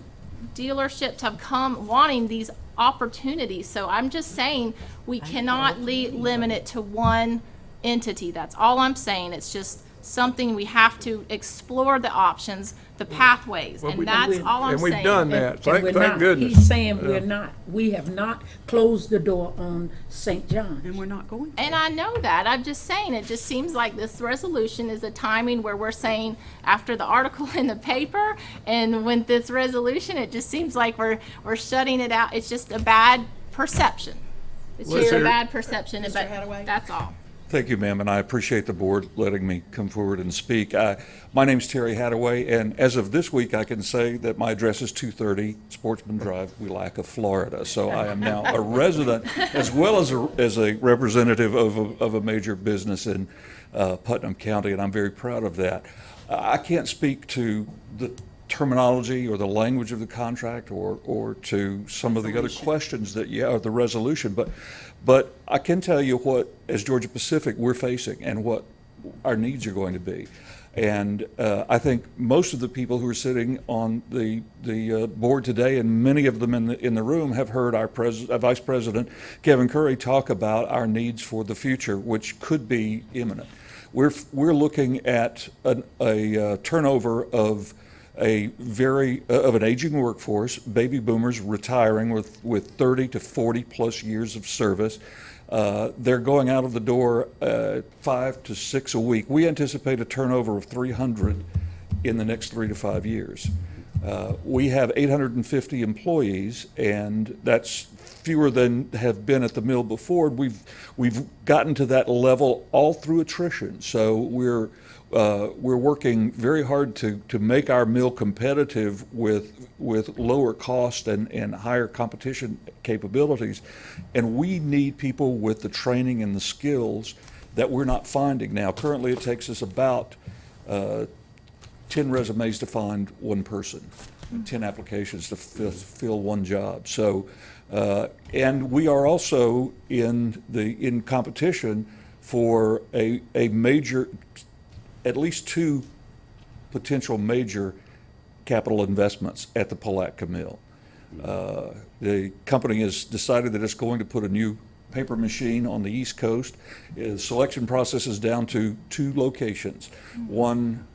[SPEAKER 21] dealerships have come wanting these opportunities. So I'm just saying we cannot limit it to one entity. That's all I'm saying. It's just something we have to explore the options, the pathways,
[SPEAKER 10] Well,
[SPEAKER 21] and that's all I'm
[SPEAKER 10] And
[SPEAKER 21] saying.
[SPEAKER 10] we've done that,
[SPEAKER 3] And
[SPEAKER 10] thank
[SPEAKER 3] we're not-
[SPEAKER 10] goodness.
[SPEAKER 3] He's saying
[SPEAKER 10] Yeah.
[SPEAKER 3] we're not, we have not closed the door on St. John.
[SPEAKER 1] And we're not going to.
[SPEAKER 21] And I know that. I'm just saying, it just seems like this resolution is a timing where we're saying after the article in the paper, and with this resolution, it just seems like we're shutting it out. It's just a bad perception. It's
[SPEAKER 10] Let's
[SPEAKER 21] just a
[SPEAKER 10] hear-
[SPEAKER 21] bad perception,
[SPEAKER 1] Mr.
[SPEAKER 21] but
[SPEAKER 1] Hadaway?
[SPEAKER 21] that's all.
[SPEAKER 6] Thank you, ma'am, and I appreciate the board letting me come forward and speak. My name's Terry Hadaway, and as of this week, I can say that my address is 230 Sportsman Drive, Willaca, Florida. So I am now a resident as well as a representative of a major business in Putnam County, and I'm very proud of that. I can't speak to the terminology or the language of the contract or to some of the other questions that, or the resolution, but I can tell you what, as Georgia Pacific, we're facing and what our needs are going to be. And I think most of the people who are sitting on the board today, and many of them in the room, have heard our Vice President Kevin Curry talk about our needs for the future, which could be imminent. We're looking at a turnover of an aging workforce, baby boomers retiring with 30 to 40 plus years of service. They're going out of the door 5 to 6 a week. We anticipate a turnover of 300 in the next 3 to 5 years. We have 850 employees, and that's fewer than have been at the mill before. We've gotten to that level all through attrition. So we're working very hard to make our mill competitive with lower cost and higher competition capabilities. And we need people with the training and the skills that we're not finding now. Currently, it takes us about 10 resumes to find one person, 10 applications to fill one job. So, and we are also in competition for a major, at least 2 potential major capital investments at the Palatka Mill. The company has decided that it's going to put a new paper machine on the East Coast. The selection process is down to 2 locations, one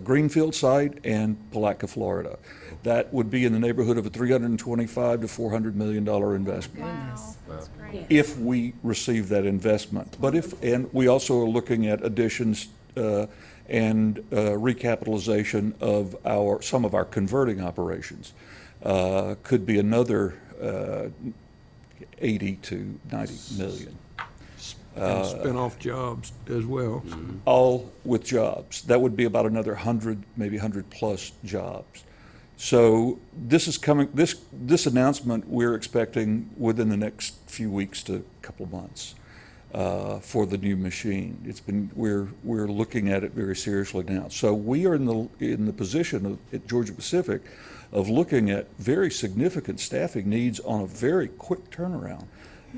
[SPEAKER 6] Greenfield site and Palatka, Florida. That would be in the neighborhood of a $325 to $400 million investment.
[SPEAKER 21] Wow, that's great.
[SPEAKER 6] If we receive that investment. And we also are looking at additions and recapitalization of some of our converting operations. Could be another 80 to 90 million.
[SPEAKER 10] And spin-off jobs as well.
[SPEAKER 6] All with jobs. That would be about another 100, maybe 100 plus jobs. So this is coming. This announcement we're expecting within the next few weeks to a couple of months for the new machine. We're looking at it very seriously now. So we are in the position at Georgia Pacific of looking at very significant staffing needs on a very quick turnaround.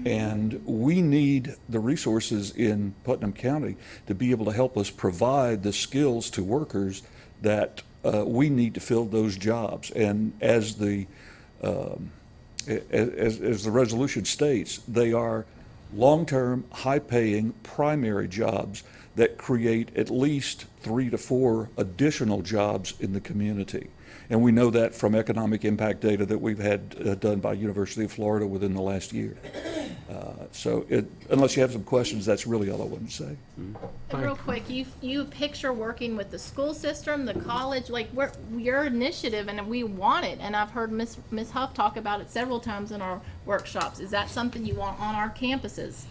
[SPEAKER 6] And we need the resources in Putnam County to be able to help us provide the skills to workers that we need to fill those jobs. And as the resolution states, they are long-term, high-paying primary jobs that create at least 3 to 4 additional jobs in the community. And we know that from economic impact data that we've had done by University of Florida within the last year. Unless you have some questions, that's really all I wanted to say.
[SPEAKER 21] And real quick, you picture working with the school system, the college, like your initiative, and we want it. And I've heard Ms. Huff talk about it several times in our workshops. Is that something you want on our campuses?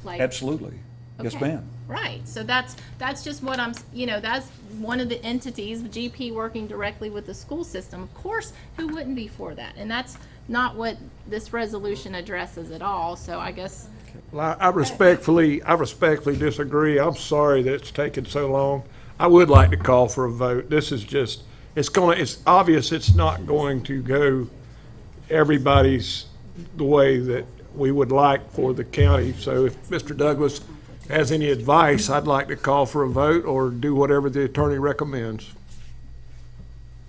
[SPEAKER 6] Absolutely. Yes,
[SPEAKER 21] Okay.
[SPEAKER 6] ma'am.
[SPEAKER 21] Right, so that's just what that's one of the entities, GP working directly with the school system. Of course, who wouldn't be for that? And that's not what this resolution addresses at all, so I guess.
[SPEAKER 10] Well, I respectfully disagree. I'm sorry that it's taken so long. I would like to call for a vote. This is just, it's obvious it's not going to go everybody's the way that we would like for the county. So if Mr. Douglas has any advice, I'd like to call for a vote or do whatever the attorney recommends.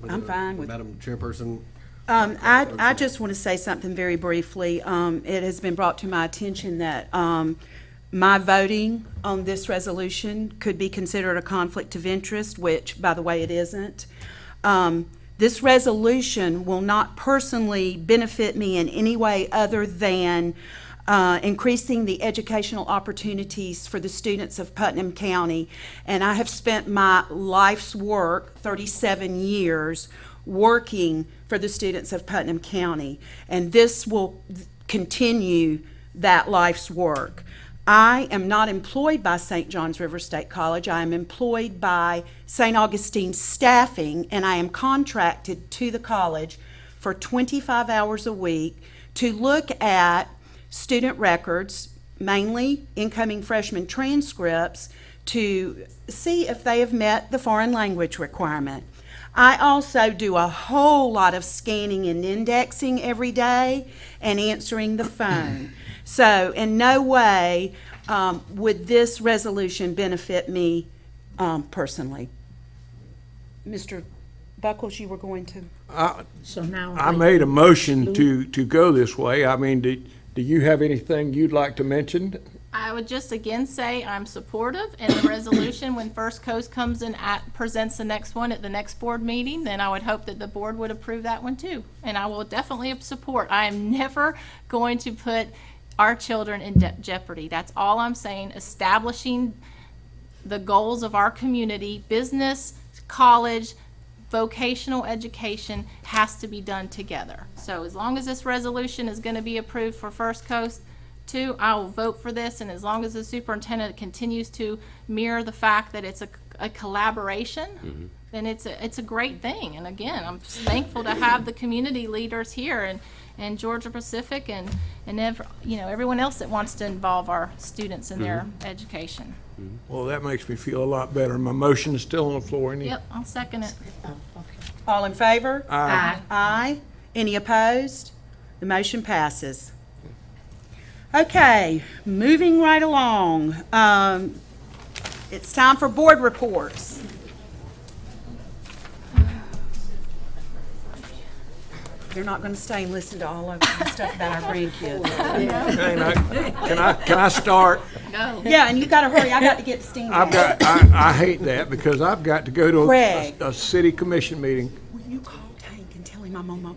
[SPEAKER 1] I'm fine with.
[SPEAKER 8] Madam Chairperson,
[SPEAKER 1] I just want to say something very briefly. It has been brought to my attention that my voting on this resolution could be considered a conflict of interest, which, by the way, it isn't. This resolution will not personally benefit me in any way other than increasing the educational opportunities for the students of Putnam County. And I have spent my life's work, 37 years, working for the students of Putnam County. And this will continue that life's work. I am not employed by St. John's River State College. I am employed by St. Augustine Staffing, and I am contracted to the college for 25 hours a week to look at student records, mainly incoming freshman transcripts, to see if they have met the foreign language requirement. I also do a whole lot of scanning and indexing every day and answering the phone. So in no way would this resolution benefit me personally. Mr. Buckles, you were going to?
[SPEAKER 3] So now.
[SPEAKER 10] I made a motion to go this way. I mean, do you have anything you'd like to mention?
[SPEAKER 21] I would just again say I'm supportive, and the resolution, when First Coast comes in presents the next one at the next board meeting, then I would hope that the board would approve that one too. And I will definitely support. I am never going to put our children in jeopardy. That's all I'm saying. Establishing the goals of our community, business, college, vocational education has to be done together. So as long as this resolution is going to be approved for First Coast, too, I will vote for this, and as long as the superintendent continues to mirror the fact that it's a collaboration, then it's a great thing. And again, I'm just thankful to have the community leaders here and Georgia Pacific and everyone else that wants to involve our students in their education.
[SPEAKER 10] Well, that makes me feel a lot better. My motion is still on the floor.
[SPEAKER 21] Yep, I'll second it.
[SPEAKER 1] All in favor?
[SPEAKER 10] Aye.
[SPEAKER 1] Aye. Any opposed? The motion passes. Okay, moving right along. It's time for board reports. You're not going to stay and listen to all of the stuff about our grandkids.
[SPEAKER 10] Can I start?
[SPEAKER 21] Go.
[SPEAKER 1] Yeah, and you got to hurry. I got to get steamed.
[SPEAKER 10] I hate that because I've got to go to
[SPEAKER 1] Greg.
[SPEAKER 10] a city commission meeting
[SPEAKER 1] Will you call Tank and tell him I'm on my...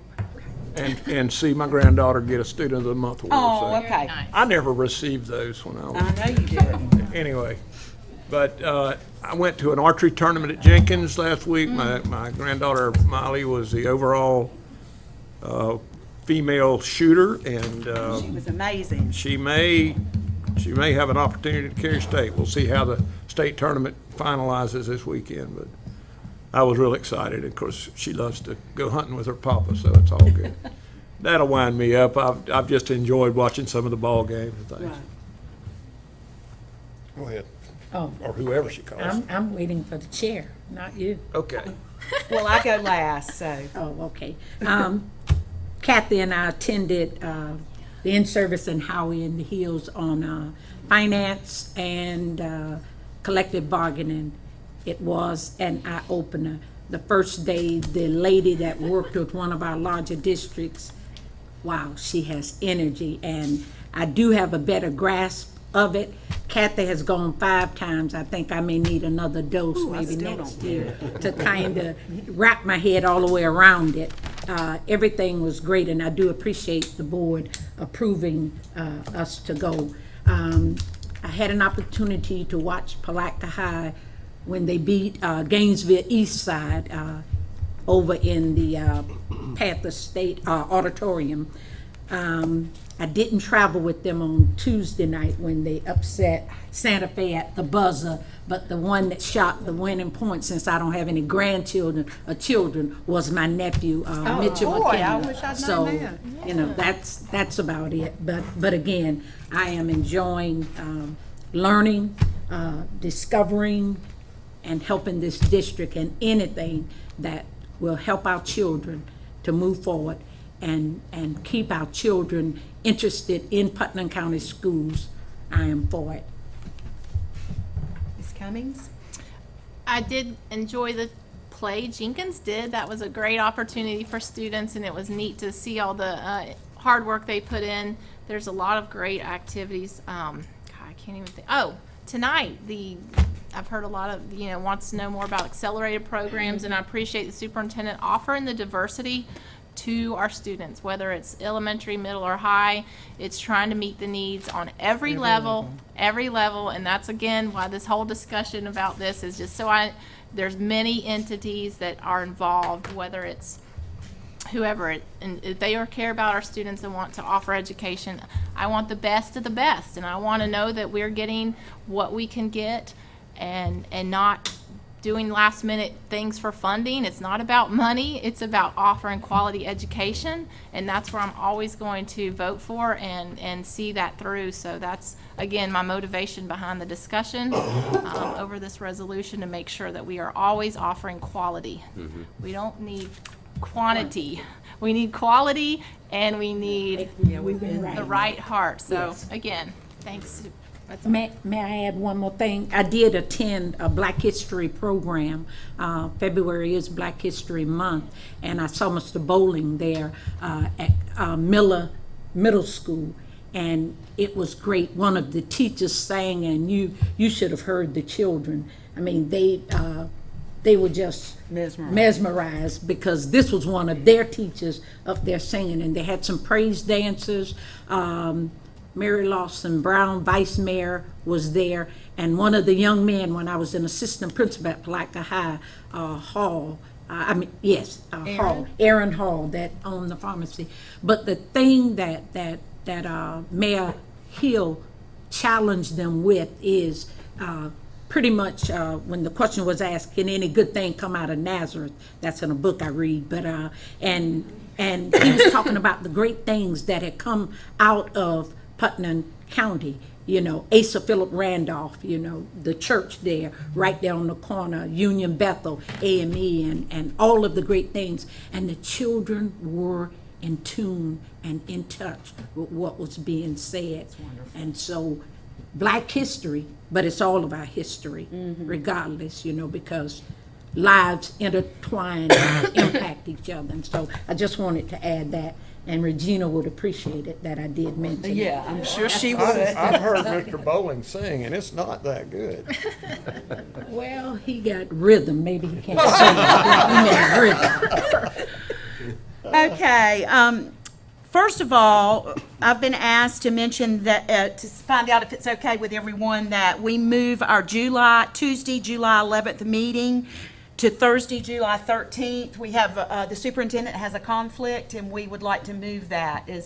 [SPEAKER 10] and see my granddaughter get a Student of the Month award.
[SPEAKER 1] Oh,
[SPEAKER 10] So
[SPEAKER 1] okay.
[SPEAKER 10] I never received those when I was.
[SPEAKER 1] I know you did.
[SPEAKER 10] Anyway, but I went to an archery tournament at Jenkins last week. My granddaughter Molly was the overall female shooter, and
[SPEAKER 1] She was amazing.
[SPEAKER 10] she may have an opportunity to carry state. We'll see how the state tournament finalizes this weekend, but I was real excited. Of course, she loves to go hunting with her papa, so it's all good. That'll wind me up. I've just enjoyed watching some of the ball games and things.
[SPEAKER 1] Right.
[SPEAKER 10] Go ahead.
[SPEAKER 3] Oh,
[SPEAKER 10] Or whoever she calls.
[SPEAKER 3] I'm waiting for the chair, not you.
[SPEAKER 10] Okay.
[SPEAKER 1] Well, I go last, so.
[SPEAKER 3] Oh, okay. Kathy and I attended the in-service in Howey in the Hills on finance and collective bargaining. It was an eye-opener. The first day, the lady that worked with one of our larger districts, wow, she has energy, and I do have a better grasp of it. Kathy has gone 5 times. I think I may need another dose maybe next year to kind of wrap my head all the way around it. Everything was great, and I do appreciate the board approving us to go. I had an opportunity to watch Palatka High when they beat Gainesville East Side over in the Panther State Auditorium. I didn't travel with them on Tuesday night when they upset Santa Fe at the buzzer, but the one that shot the winning point, since I don't have any grandchildren or children, was my nephew, Mitchell
[SPEAKER 1] boy,
[SPEAKER 3] McKenna.
[SPEAKER 1] I wish I'd known that.
[SPEAKER 3] That's about it. But again, I am enjoying learning, discovering, and helping this district, and anything that will help our children to move forward and keep our children interested in Putnam County schools. I am for it.
[SPEAKER 1] Ms. Cummings?
[SPEAKER 21] I did enjoy the play Jenkins did. That was a great opportunity for students, and it was neat to see all the hard work they put in. There's a lot of great activities. I can't even think, oh, tonight, I've heard a lot of, wants to know more about accelerated programs, and I appreciate the superintendent offering the diversity to our students, whether it's elementary, middle, or high. It's trying to meet the needs on every level, and that's again why this whole discussion about this is just there's many entities that are involved, whether it's whoever, and if they care about our students and want to offer education. I want the best of the best, and I want to know that we're getting what we can get and not doing last minute things for funding. It's not about money, it's about offering quality education, and that's where I'm always going to vote for and see that through. So that's, again, my motivation behind the discussion over this resolution, to make sure that we are always offering quality. We don't need quantity. We need quality, and we need the right heart. So again, thanks.
[SPEAKER 3] May I add one more thing? I did attend a Black History program. February is Black History Month, and I saw Mr. Bowling there at Miller Middle School, and it was great. One of the teachers sang, and you should have heard the children. I mean, they were just mesmerized because this was one of their teachers up there singing, and they had some praise dancers. Mary Lawson Brown, Vice Mayor, was there, and one of the young men, when I was an assistant principal at Palatka High, Hall, Aaron Hall, that owned the pharmacy. But the thing that Mayor Hill challenged them with is pretty much when the question was asked, can any good thing come out of Nazareth? That's in a book I read, but and he was talking about the great things that had come out of Putnam County, Asa Philip Randolph, the church there, right there on the corner, Union Bethel, AME, and all of the great things. And the children were in tune and in touch with what was being said. And so, Black history, but it's all of our history, regardless, because lives intertwine and impact each other. And so, I just wanted to add that. And Regina would appreciate it that I did mention it.
[SPEAKER 1] Yeah, I'm sure she would.
[SPEAKER 2] I've heard Mr. Bowling sing, and it's not that good.
[SPEAKER 3] Well, he got rhythm. Maybe he can't sing, but he had rhythm.
[SPEAKER 1] Okay, first of all, I've been asked to mention that, to find out if it's okay with everyone, that we move our Tuesday, July 11th meeting to Thursday, July 13th. We have, the superintendent has a conflict, and we would like to move that.
[SPEAKER 2] I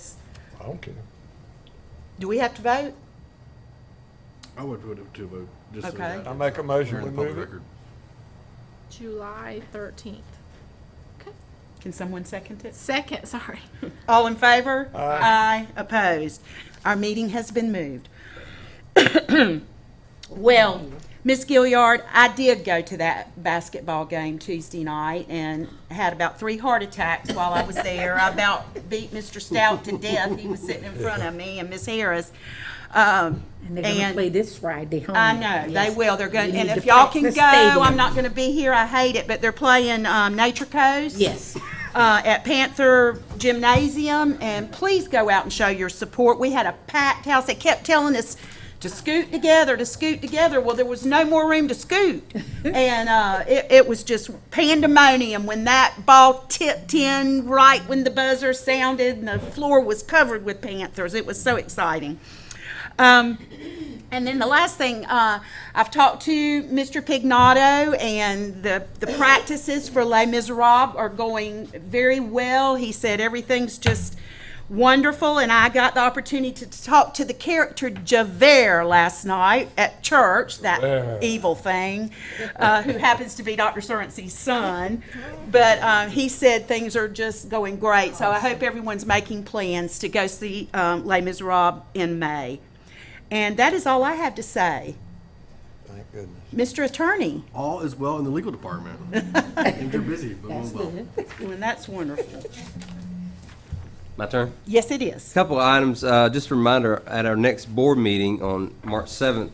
[SPEAKER 2] don't care.
[SPEAKER 1] Do we have to vote?
[SPEAKER 8] I would put it to vote. Just so
[SPEAKER 1] Okay.
[SPEAKER 8] that
[SPEAKER 2] I make a motion,
[SPEAKER 8] we're
[SPEAKER 2] we
[SPEAKER 8] in the public
[SPEAKER 2] move it.
[SPEAKER 8] record.
[SPEAKER 21] July 13th.
[SPEAKER 1] Can someone second it?
[SPEAKER 21] Second, sorry.
[SPEAKER 1] All in favor?
[SPEAKER 2] Aye.
[SPEAKER 1] Opposed? Our meeting has been moved. Well, Miss Gilliard, I did go to that basketball game Tuesday night and had about 3 heart attacks while I was there. I about beat Mr. Stout to death. He was sitting in front of me, and Miss Harris.
[SPEAKER 3] And they're going to play this Friday home.
[SPEAKER 1] I know, they will. They're going,
[SPEAKER 3] You
[SPEAKER 1] and
[SPEAKER 3] need
[SPEAKER 1] if
[SPEAKER 3] to
[SPEAKER 1] y'all
[SPEAKER 3] pack
[SPEAKER 1] can
[SPEAKER 3] the
[SPEAKER 1] go,
[SPEAKER 3] stadium.
[SPEAKER 1] I'm not going to be here. I hate it, but they're playing Nature Coast.
[SPEAKER 3] Yes.
[SPEAKER 1] At Panther Gymnasium, and please go out and show your support. We had a packed house. They kept telling us to scoot together, to scoot together. Well, there was no more room to scoot. And it was just pandemonium when that ball tipped in right when the buzzer sounded, and the floor was covered with Panthers. It was so exciting. And then the last thing, I've talked to Mr. Pignato, and the practices for Les Miserables are going very well. He said everything's just wonderful, and I got the opportunity to talk to the character Javert last night at church, that evil thing, who happens to be Dr. Sorensen's son. But he said things are just going great, so I hope everyone's making plans to go see Les Miserables in May. And that is all I have to say.
[SPEAKER 2] Thank goodness.
[SPEAKER 1] Mr. Attorney.
[SPEAKER 8] All is well in the legal department. Things are busy, but going well.
[SPEAKER 1] And that's wonderful.
[SPEAKER 7] My turn?
[SPEAKER 1] Yes, it is.
[SPEAKER 7] Couple of items, just a reminder, at our next board meeting on March 7th,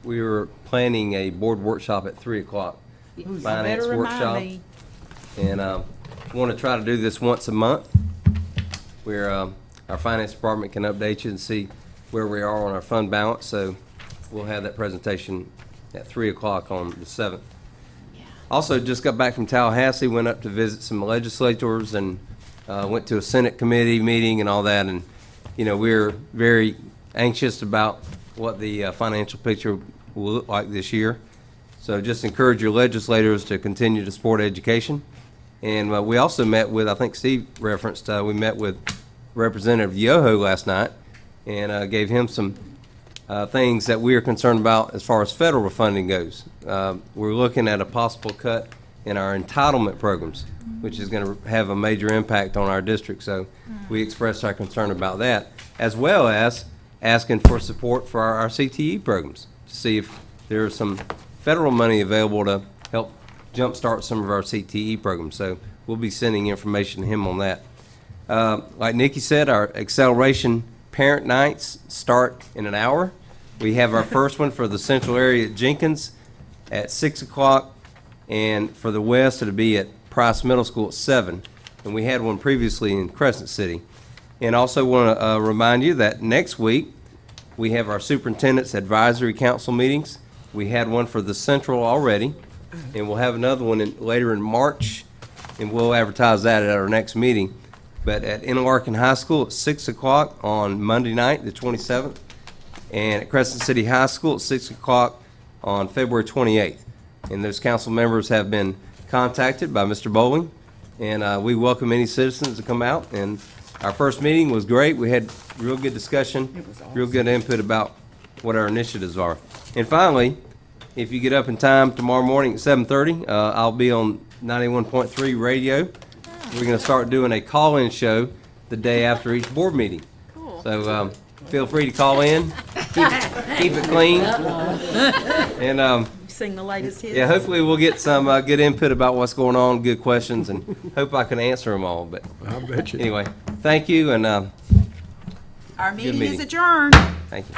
[SPEAKER 7] we were planning a board workshop at 3 o'clock. Finance
[SPEAKER 1] Better remind
[SPEAKER 7] workshop.
[SPEAKER 1] me.
[SPEAKER 7] And we want to try to do this once a month, where our finance department can update you and see where we are on our fund balance. So we'll have that presentation at 3 o'clock on the 7th. Also, just got back from Tallahassee, went up to visit some legislators and went to a Senate committee meeting and all that. And, you know, we're very anxious about what the financial picture will look like this year. So just encourage your legislators to continue to support education. And we also met with, I think Steve referenced, we met with Representative Yoho last night and gave him some things that we are concerned about as far as federal funding goes. We're looking at a possible cut in our entitlement programs, which is going to have a major impact on our district. So we expressed our concern about that, as well as asking for support for our CTE programs to see if there's some federal money available to help jumpstart some of our CTE programs. So we'll be sending information to him on that. Like Nikki said, our acceleration parent nights start in an hour. We have our first one for the central area at Jenkins at 6 o'clock, and for the west it'll be at Price Middle School at 7. And we had one previously in Crescent City. And also want to remind you that next week we have our superintendent's advisory council meetings. We had one for the central already, and we'll have another one later in March, and we'll advertise that at our next meeting. But at Interlaken High School at 6 o'clock on Monday night, the 27th, and at Crescent City High School at 6 o'clock on February 28th. And those council members have been contacted by Mr. Bowling, and we welcome any citizens to come out. And our first meeting was great. We had real good discussion, real good input about what our initiatives are. And finally, if you get up in time tomorrow morning at 7:30, I'll be on 91.3 radio. We're going to start doing a call-in show the day after each board meeting.
[SPEAKER 21] Cool.
[SPEAKER 7] So feel free to call in, keep it clean. And
[SPEAKER 1] Sing the latest hits.
[SPEAKER 7] yeah, hopefully we'll get some good input about what's going on, good questions, and hope I can answer them all. But
[SPEAKER 22] I bet you.
[SPEAKER 7] anyway, thank you, and
[SPEAKER 1] Our meeting
[SPEAKER 7] meeting.
[SPEAKER 1] is adjourned.
[SPEAKER 7] thank you.